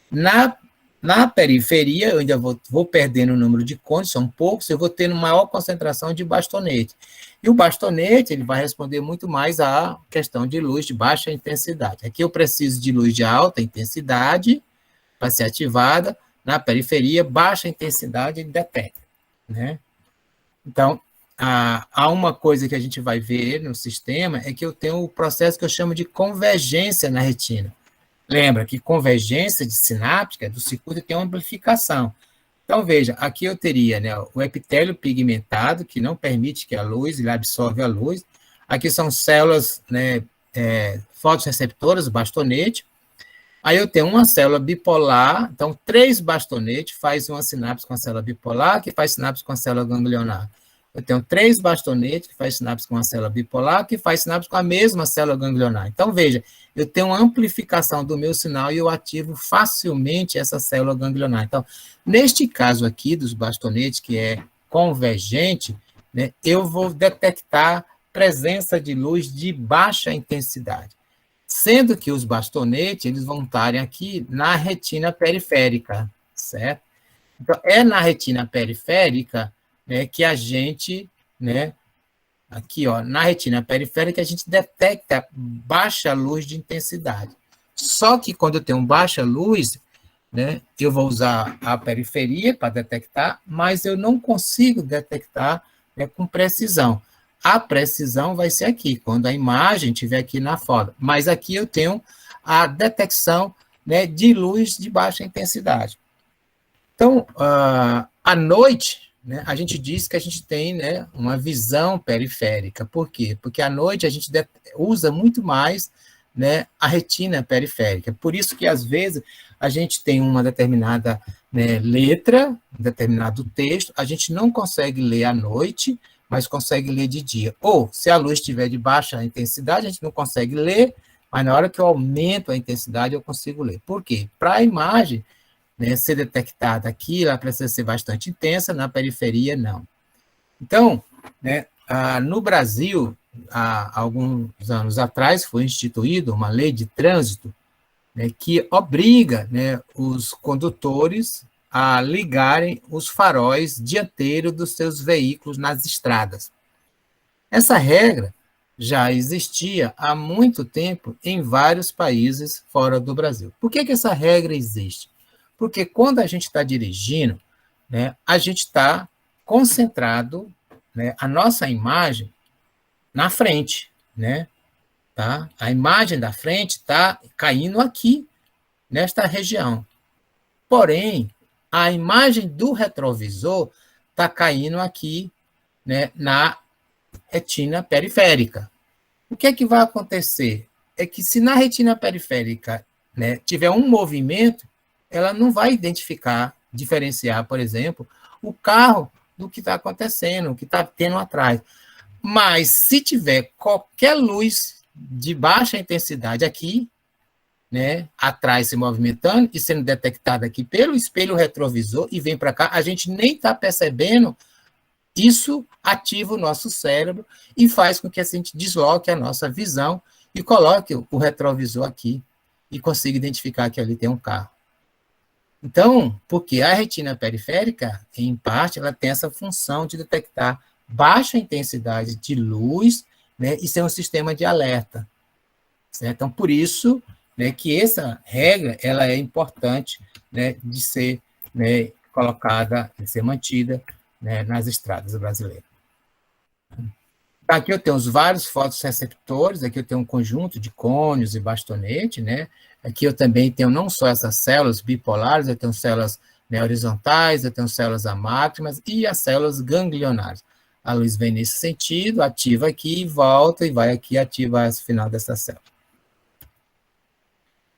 Na periferia, eu ainda vou perdendo o número de cônios, são poucos, eu vou tendo maior concentração de bastonete. E o bastonete, ele vai responder muito mais à questão de luz de baixa intensidade. Aqui eu preciso de luz de alta intensidade para ser ativada, na periferia, baixa intensidade, ele detecta, né? Então, há uma coisa que a gente vai ver no sistema, é que eu tenho o processo que eu chamo de convergência na retina. Lembra que convergência de sináptica do circuito tem uma amplificação. Então, veja, aqui eu teria, né, o epitélio pigmentado, que não permite que a luz, ele absorve a luz. Aqui são células, né, fotorreceptoras, o bastonete. Aí eu tenho uma célula bipolar, então 3 bastonetes faz uma sinapse com a célula bipolar, que faz sinapse com a célula ganglionar. Eu tenho 3 bastonetes que faz sinapse com a célula bipolar, que faz sinapse com a mesma célula ganglionar. Então, veja, eu tenho uma amplificação do meu sinal e eu ativo facilmente essa célula ganglionar. Então, neste caso aqui dos bastonetes, que é convergente, né, eu vou detectar presença de luz de baixa intensidade. Sendo que os bastonetes, eles vão estarem aqui na retina periférica, certo? Então, é na retina periférica, né, que a gente, né, aqui, ó, na retina periférica, a gente detecta baixa luz de intensidade. Só que quando eu tenho baixa luz, né, eu vou usar a periferia para detectar, mas eu não consigo detectar, né, com precisão. A precisão vai ser aqui, quando a imagem estiver aqui na foto. Mas aqui eu tenho a detecção, né, de luz de baixa intensidade. Então, à noite, né, a gente diz que a gente tem, né, uma visão periférica. Por quê? Porque à noite a gente usa muito mais, né, a retina periférica. Por isso que, às vezes, a gente tem uma determinada, né, letra, um determinado texto, a gente não consegue ler à noite, mas consegue ler de dia. Ou, se a luz estiver de baixa intensidade, a gente não consegue ler, mas na hora que eu aumento a intensidade, eu consigo ler. Por quê? Para a imagem, né, ser detectada aqui, ela precisa ser bastante intensa, na periferia, não. Então, né, no Brasil, há alguns anos atrás, foi instituída uma lei de trânsito, né, que obriga, né, os condutores a ligarem os faróis dianteiros dos seus veículos nas estradas. Essa regra já existia há muito tempo em vários países fora do Brasil. Por que essa regra existe? Porque quando a gente está dirigindo, né, a gente está concentrado, né, a nossa imagem na frente, né? Tá? A imagem da frente está caindo aqui, nesta região. Porém, a imagem do retrovisor está caindo aqui, né, na retina periférica. O que é que vai acontecer? É que se na retina periférica, né, tiver um movimento, ela não vai diferenciar, por exemplo, o carro do que está acontecendo, o que está tendo atrás. Mas se tiver qualquer luz de baixa intensidade aqui, né, atrás se movimentando e sendo detectada aqui pelo espelho retrovisor e vem para cá, a gente nem está percebendo, isso ativa o nosso cérebro e faz com que a gente desloque a nossa visão e coloque o retrovisor aqui e consiga identificar que ali tem um carro. Então, porque a retina periférica, em parte, ela tem essa função de detectar baixa intensidade de luz, né, e ser um sistema de alerta. Certo? Então, por isso, né, que essa regra ela é importante, né, de ser, né, colocada, de ser mantida, né, nas estradas brasileiras. Aqui eu tenho os vários fotorreceptores, aqui eu tenho um conjunto de cônios e bastonete, né? Aqui eu também tenho não só essas células bipolares, eu tenho células, né, horizontais, eu tenho células amácrimas e as células ganglionares. A luz vem nesse sentido, ativa aqui, volta e vai aqui ativar o final dessa célula.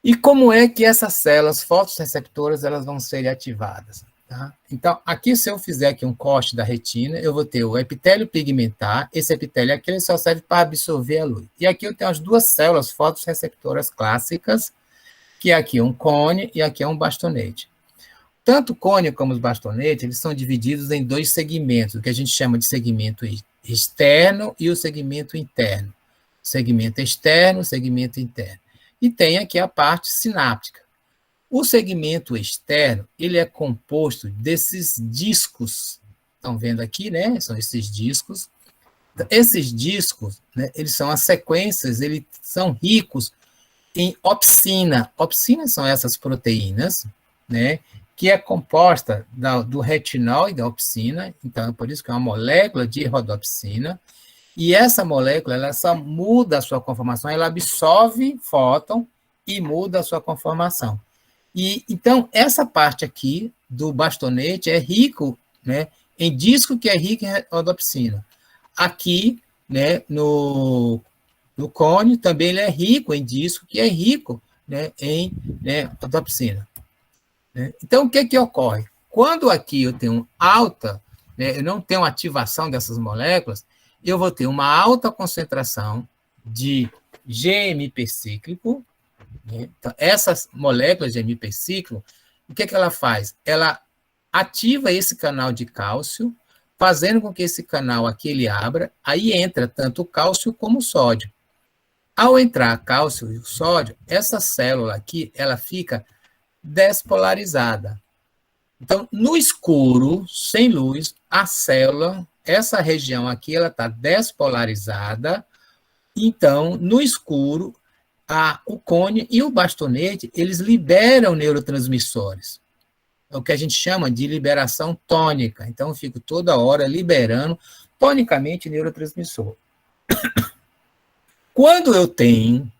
E como é que essas células fotorreceptoras elas vão ser ativadas? Tá? Então, aqui se eu fizer aqui um corte da retina, eu vou ter o epitélio pigmentar, esse epitélio aqui ele só serve para absorver a luz. E aqui eu tenho as duas células fotorreceptoras clássicas, que é aqui um cone e aqui é um bastonete. Tanto o cone como os bastonetes, eles são divididos em dois segmentos, o que a gente chama de segmento externo e o segmento interno. Segmento externo, segmento interno. E tem aqui a parte sináptica. O segmento externo, ele é composto desses discos, estão vendo aqui, né? São esses discos. Esses discos, né, eles são as sequências, eles são ricos em opsina. Opsinas são essas proteínas, né, que é composta do retinol e da opsina, então é por isso que é uma molécula de rodopsina, e essa molécula, ela só muda a sua conformação, ela absorve fóton e muda a sua conformação. E, então, essa parte aqui do bastonete é rico, né, em disco que é rico em rodopsina. Aqui, né, no cone, também ele é rico em disco que é rico, né, em, né, rodopsina. Né? Então, o que que ocorre? Quando aqui eu tenho alta, né, eu não tenho ativação dessas moléculas, eu vou ter uma alta concentração de GMP cíclico, né? Então, essas moléculas de GMP cíclico, o que que ela faz? Ela ativa esse canal de cálcio, fazendo com que esse canal aqui ele abra, aí entra tanto o cálcio como o sódio. Ao entrar cálcio e o sódio, essa célula aqui, ela fica despolarizada. Então, no escuro, sem luz, a célula, essa região aqui, ela está despolarizada. Então, no escuro, o cone e o bastonete, eles liberam neurotransmissores. É o que a gente chama de liberação tônica. Então, eu fico toda hora liberando tonicamente neurotransmissor. Quando eu tenho,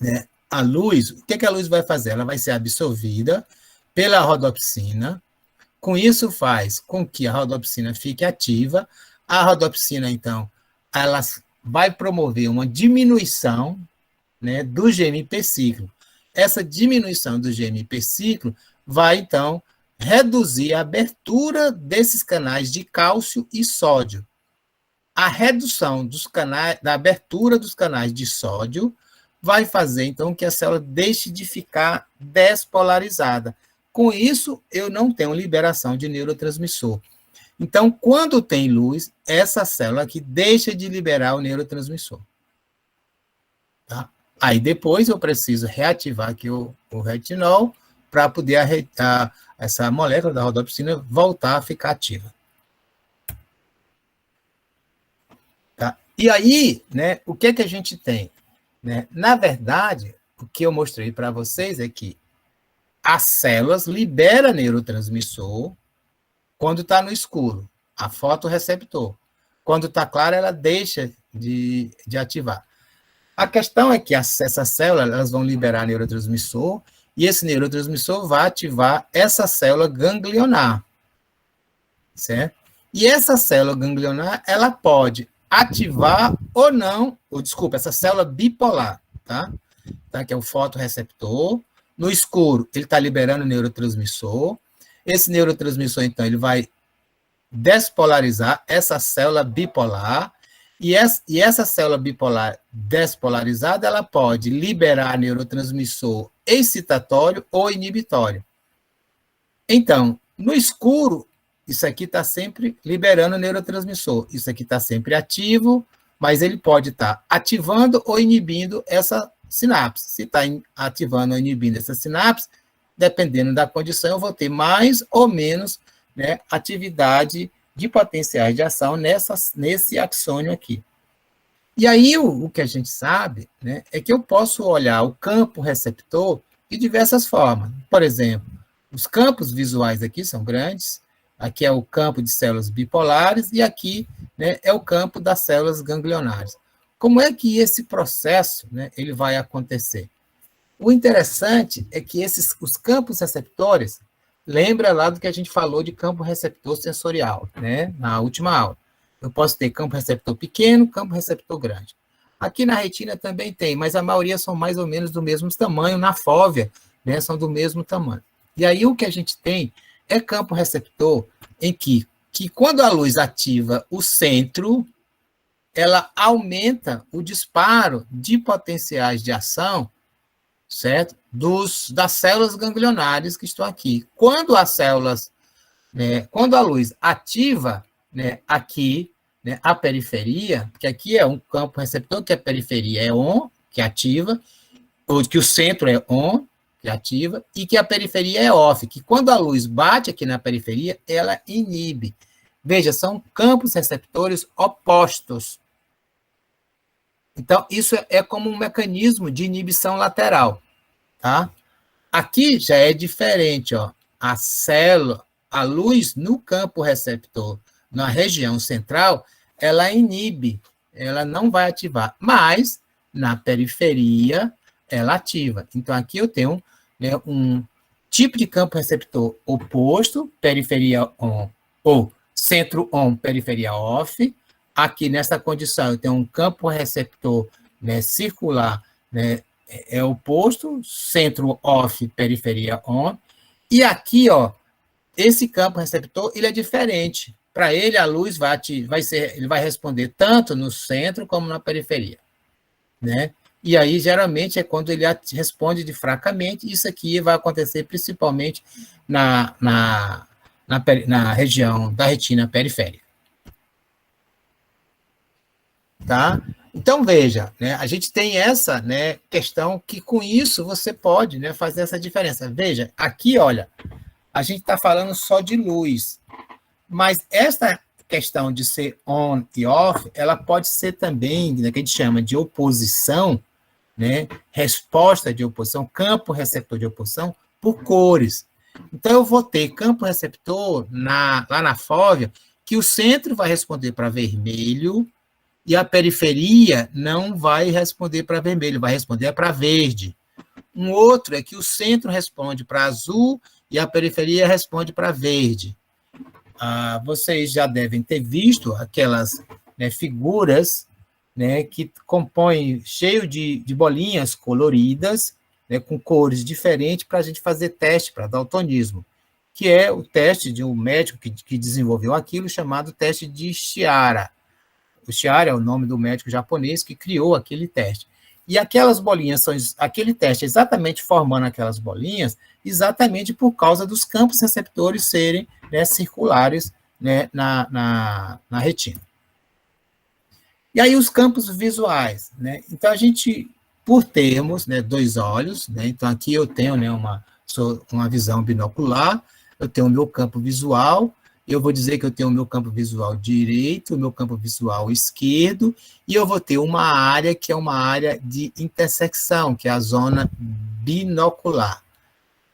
né, a luz, o que a luz vai fazer? Ela vai ser absorvida pela rodopsina. Com isso, faz com que a rodopsina fique ativa. A rodopsina, então, ela vai promover uma diminuição, né, do GMP ciclo. Essa diminuição do GMP ciclo vai, então, reduzir a abertura desses canais de cálcio e sódio. A redução dos canais, da abertura dos canais de sódio vai fazer, então, que a célula deixe de ficar despolarizada. Com isso, eu não tenho liberação de neurotransmissor. Então, quando tem luz, essa célula aqui deixa de liberar o neurotransmissor. Tá? Aí, depois, eu preciso reativar aqui o retinol para poder essa molécula da rodopsina voltar a ficar ativa. Tá? E aí, né, o que a gente tem? Né? Na verdade, o que eu mostrei para vocês é que as células liberam neurotransmissor quando está no escuro, a fotorreceptor. Quando está claro, ela deixa de ativar. A questão é que essas células elas vão liberar neurotransmissor e esse neurotransmissor vai ativar essa célula ganglionar. Certo? E essa célula ganglionar, ela pode ativar ou não, essa célula bipolar, tá? Que é o fotorreceptor. No escuro, ele está liberando neurotransmissor. Esse neurotransmissor, então, ele vai despolarizar essa célula bipolar. E essa célula bipolar despolarizada, ela pode liberar neurotransmissor excitatório ou inibitório. Então, no escuro, isso aqui está sempre liberando neurotransmissor. Isso aqui está sempre ativo, mas ele pode estar ativando ou inibindo essa sinapse. Se está ativando ou inibindo essa sinapse, dependendo da condição, eu vou ter mais ou menos, né, atividade de potenciais de ação nesse axônio aqui. E aí, o que a gente sabe, né, é que eu posso olhar o campo receptor de diversas formas. Por exemplo, os campos visuais aqui são grandes, aqui é o campo de células bipolares, e aqui, né, é o campo das células ganglionares. Como é que esse processo, né, ele vai acontecer? O interessante é que os campos receptores, lembra lá do que a gente falou de campo receptor sensorial, né, na última aula. Eu posso ter campo receptor pequeno, campo receptor grande. Aqui na retina também tem, mas a maioria são mais ou menos do mesmo tamanho, na fóvea, né, são do mesmo tamanho. E aí o que a gente tem é campo receptor em que quando a luz ativa o centro, ela aumenta o disparo de potenciais de ação, certo? Das células ganglionares que estão aqui. Quando as células, né, quando a luz ativa, né, aqui, né, a periferia, que aqui é um campo receptor, que a periferia é on, que ativa, ou que o centro é on, que ativa, e que a periferia é off, que quando a luz bate aqui na periferia, ela inibe. Veja, são campos receptores opostos. Então, isso é como um mecanismo de inibição lateral, tá? Aqui já é diferente, ó. A luz no campo receptor, na região central, ela inibe, ela não vai ativar, mas na periferia ela ativa. Então, aqui eu tenho, né, um tipo de campo receptor oposto, periferia on, ou centro on, periferia off. Aqui, nessa condição, eu tenho um campo receptor, né, circular, né, é oposto, centro off, periferia on. E aqui, ó, esse campo receptor, ele é diferente. Para ele, a luz ele vai responder tanto no centro como na periferia, né? E aí, geralmente, é quando ele responde fracamente. Isso aqui vai acontecer principalmente na região da retina periférica. Tá? Então, veja, né, a gente tem essa, né, questão que, com isso, você pode, né, fazer essa diferença. Veja, aqui, olha, a gente está falando só de luz, mas essa questão de ser on e off, ela pode ser também, né, que a gente chama de oposição, né, resposta de oposição, campo receptor de oposição, por cores. Então, eu vou ter campo receptor lá na fóvea, que o centro vai responder para vermelho, e a periferia não vai responder para vermelho, vai responder para verde. Um outro é que o centro responde para azul e a periferia responde para verde. Vocês já devem ter visto aquelas, né, figuras, né, que compõem, cheio de bolinhas coloridas, né, com cores diferentes, para a gente fazer teste para daltonismo, que é o teste de um médico que desenvolveu aquilo, chamado teste de Chiara. O Chiara é o nome do médico japonês que criou aquele teste. E aquelas bolinhas aquele teste exatamente formando aquelas bolinhas, exatamente por causa dos campos receptores serem, né, circulares, né, na retina. E aí os campos visuais, né? Então a gente, por termos, né, dois olhos, né? Então aqui eu tenho, né, uma visão binocular, eu tenho o meu campo visual. Eu vou dizer que eu tenho o meu campo visual direito, o meu campo visual esquerdo, e eu vou ter uma área que é uma área de intersecção, que é a zona binocular,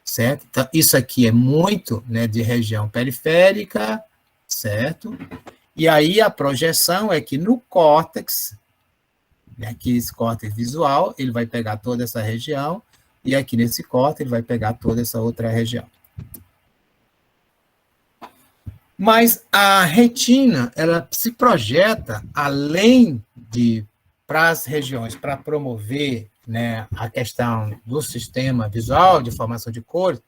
certo? Então, isso aqui é muito, né, de região periférica, certo? E aí a projeção é que no córtex, né, aqui esse córtex visual, ele vai pegar toda essa região, e aqui nesse córtex ele vai pegar toda essa outra região. Mas a retina, ela se projeta além para as regiões, para promover, né, a questão do sistema visual, de formação de cores,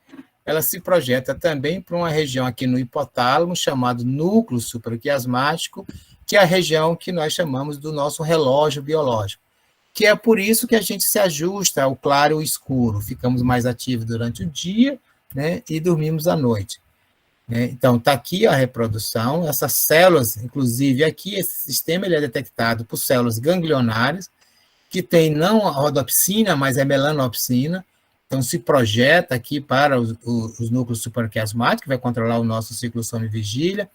ela se projeta também para uma região aqui no hipotálamo, chamado núcleo supraquiasmático, que é a região que nós chamamos do nosso relógio biológico, que é por isso que a gente se ajusta ao claro e ao escuro, ficamos mais ativos durante o dia, né, e dormimos à noite. Então, está aqui a reprodução, essas células, inclusive aqui, esse sistema ele é detectado por células ganglionares, que tem não a rodopsina, mas é melanopsina, então se projeta aqui para os núcleos supraquiasmáticos, que vai controlar o nosso ciclo sono e vigília,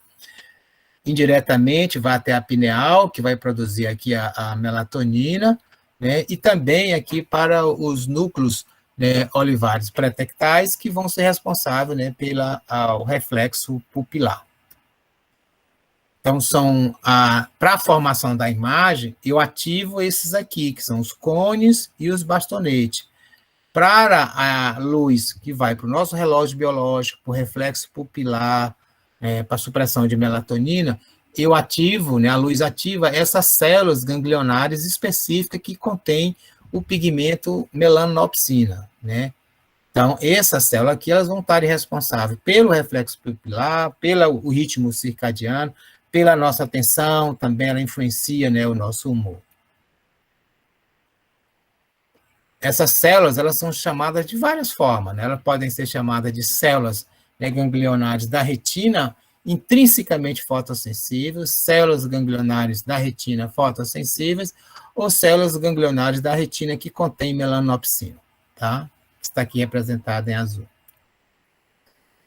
indiretamente vai até a pineal, que vai produzir aqui a melatonina, né, e também aqui para os núcleos, né, olivares pré-tectais, que vão ser responsáveis, né, pelo reflexo pupilar. Então, para a formação da imagem, eu ativo esses aqui, que são os cones e os bastonetes. para a luz que vai para o nosso relógio biológico, para o reflexo pupilar, para a supressão de melatonina, eu ativo, né, a luz ativa essas células ganglionares específicas que contêm o pigmento melanopsina, né? Então, essas células aqui, elas vão estar responsáveis pelo reflexo pupilar, pelo ritmo circadiano, pela nossa atenção, também ela influencia, né, o nosso humor. Essas células, elas são chamadas de várias formas, né? Elas podem ser chamadas de células, né, ganglionares da retina, intrinsecamente fotossensíveis, células ganglionares da retina fotossensíveis, ou células ganglionares da retina que contêm melanopsina, tá? Está aqui representada em azul.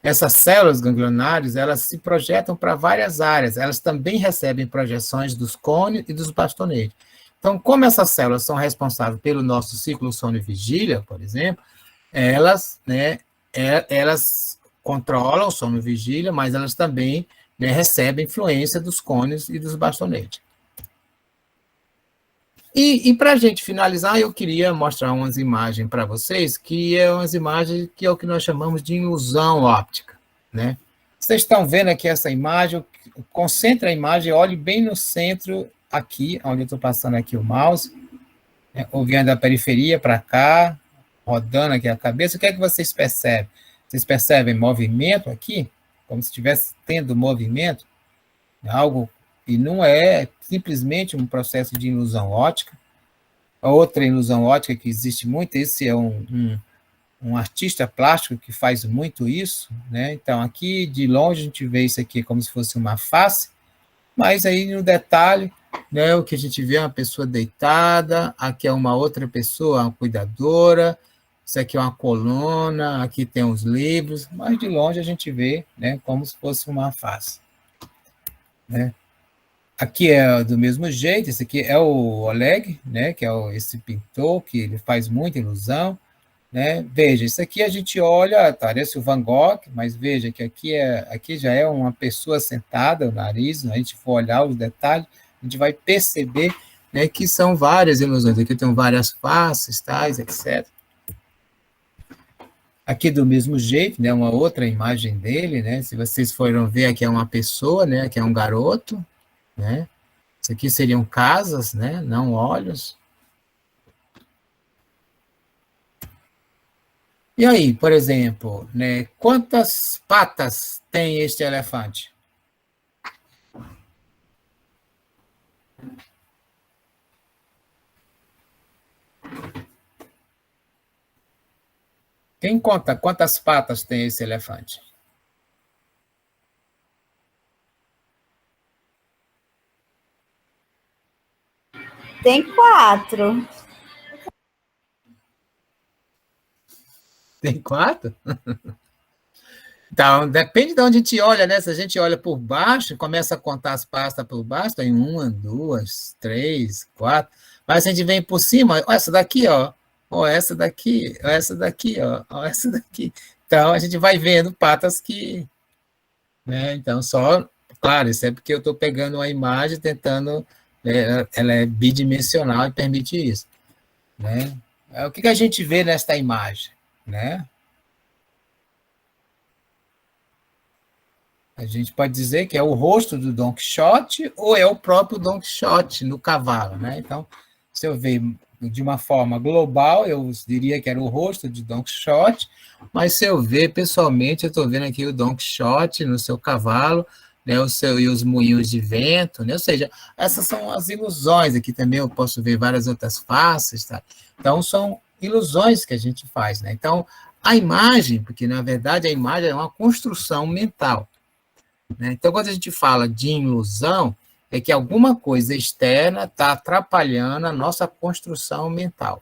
Essas células ganglionares, elas se projetam para várias áreas, elas também recebem projeções dos cones e dos bastonetes. Então, como essas células são responsáveis pelo nosso ciclo sono e vigília, por exemplo, elas, né, elas controlam o sono e vigília, mas elas também, né, recebem influência dos cones e dos bastonetes. E para a gente finalizar, eu queria mostrar umas imagens para vocês, que é umas imagens que é o que nós chamamos de ilusão óptica, né? Vocês estão vendo aqui essa imagem, concentre a imagem, olhe bem no centro, aqui, onde eu estou passando aqui o mouse, né, ouvindo da periferia para cá, rodando aqui a cabeça. O que é que vocês percebem? Vocês percebem movimento aqui? Como se estivesse tendo movimento? Algo... E não é simplesmente um processo de ilusão óptica. A outra ilusão óptica que existe muito, esse é um artista plástico que faz muito isso, né? Então, aqui de longe a gente vê isso aqui como se fosse uma face, mas aí no detalhe, né, o que a gente vê é uma pessoa deitada, aqui é uma outra pessoa, uma cuidadora, isso aqui é uma coluna, aqui tem os livros, mas de longe a gente vê, né, como se fosse uma face, né? Aqui é do mesmo jeito, esse aqui é o Oleg, né, que é esse pintor, que ele faz muita ilusão, né? Veja, isso aqui a gente olha, parece o Van Gogh, mas veja que aqui já é uma pessoa sentada, o nariz, se a gente for olhar os detalhes, a gente vai perceber, né, que são várias ilusões, aqui tem várias faces, tais, etc. Aqui do mesmo jeito, né, uma outra imagem dele, né, se vocês foram ver, aqui é uma pessoa, né, aqui é um garoto, né? Isso aqui seriam casas, né? Não olhos. E aí, por exemplo, né? Quantas patas tem este elefante? Quem conta quantas patas tem esse elefante? Tem 4. Tem 4? Então, depende de onde a gente olha, né? Se a gente olha por baixo, começa a contar as pastas por baixo, tem 1, 2, 3, 4. Mas se a gente vem por cima, ó, essa daqui, ó essa daqui, ó essa daqui, ó essa daqui. Então, a gente vai vendo patas que... Né? Então, claro, isso é porque eu estou pegando uma imagem tentando... ela é bidimensional e permite isso, né? O que a gente vê nesta imagem, né? A gente pode dizer que é o rosto do Don Quixote ou é o próprio Don Quixote no cavalo, né? Então, se eu ver de uma forma global, eu diria que era o rosto de Don Quixote, mas se eu ver pessoalmente, eu estou vendo aqui o Don Quixote no seu cavalo, né, e os moinhos de vento, né? Ou seja, essas são as ilusões. Aqui também eu posso ver várias outras faces, tá? Então, são ilusões que a gente faz, né? Então, a imagem, porque na verdade a imagem é uma construção mental, né? Então, quando a gente fala de ilusão, é que alguma coisa externa está atrapalhando a nossa construção mental.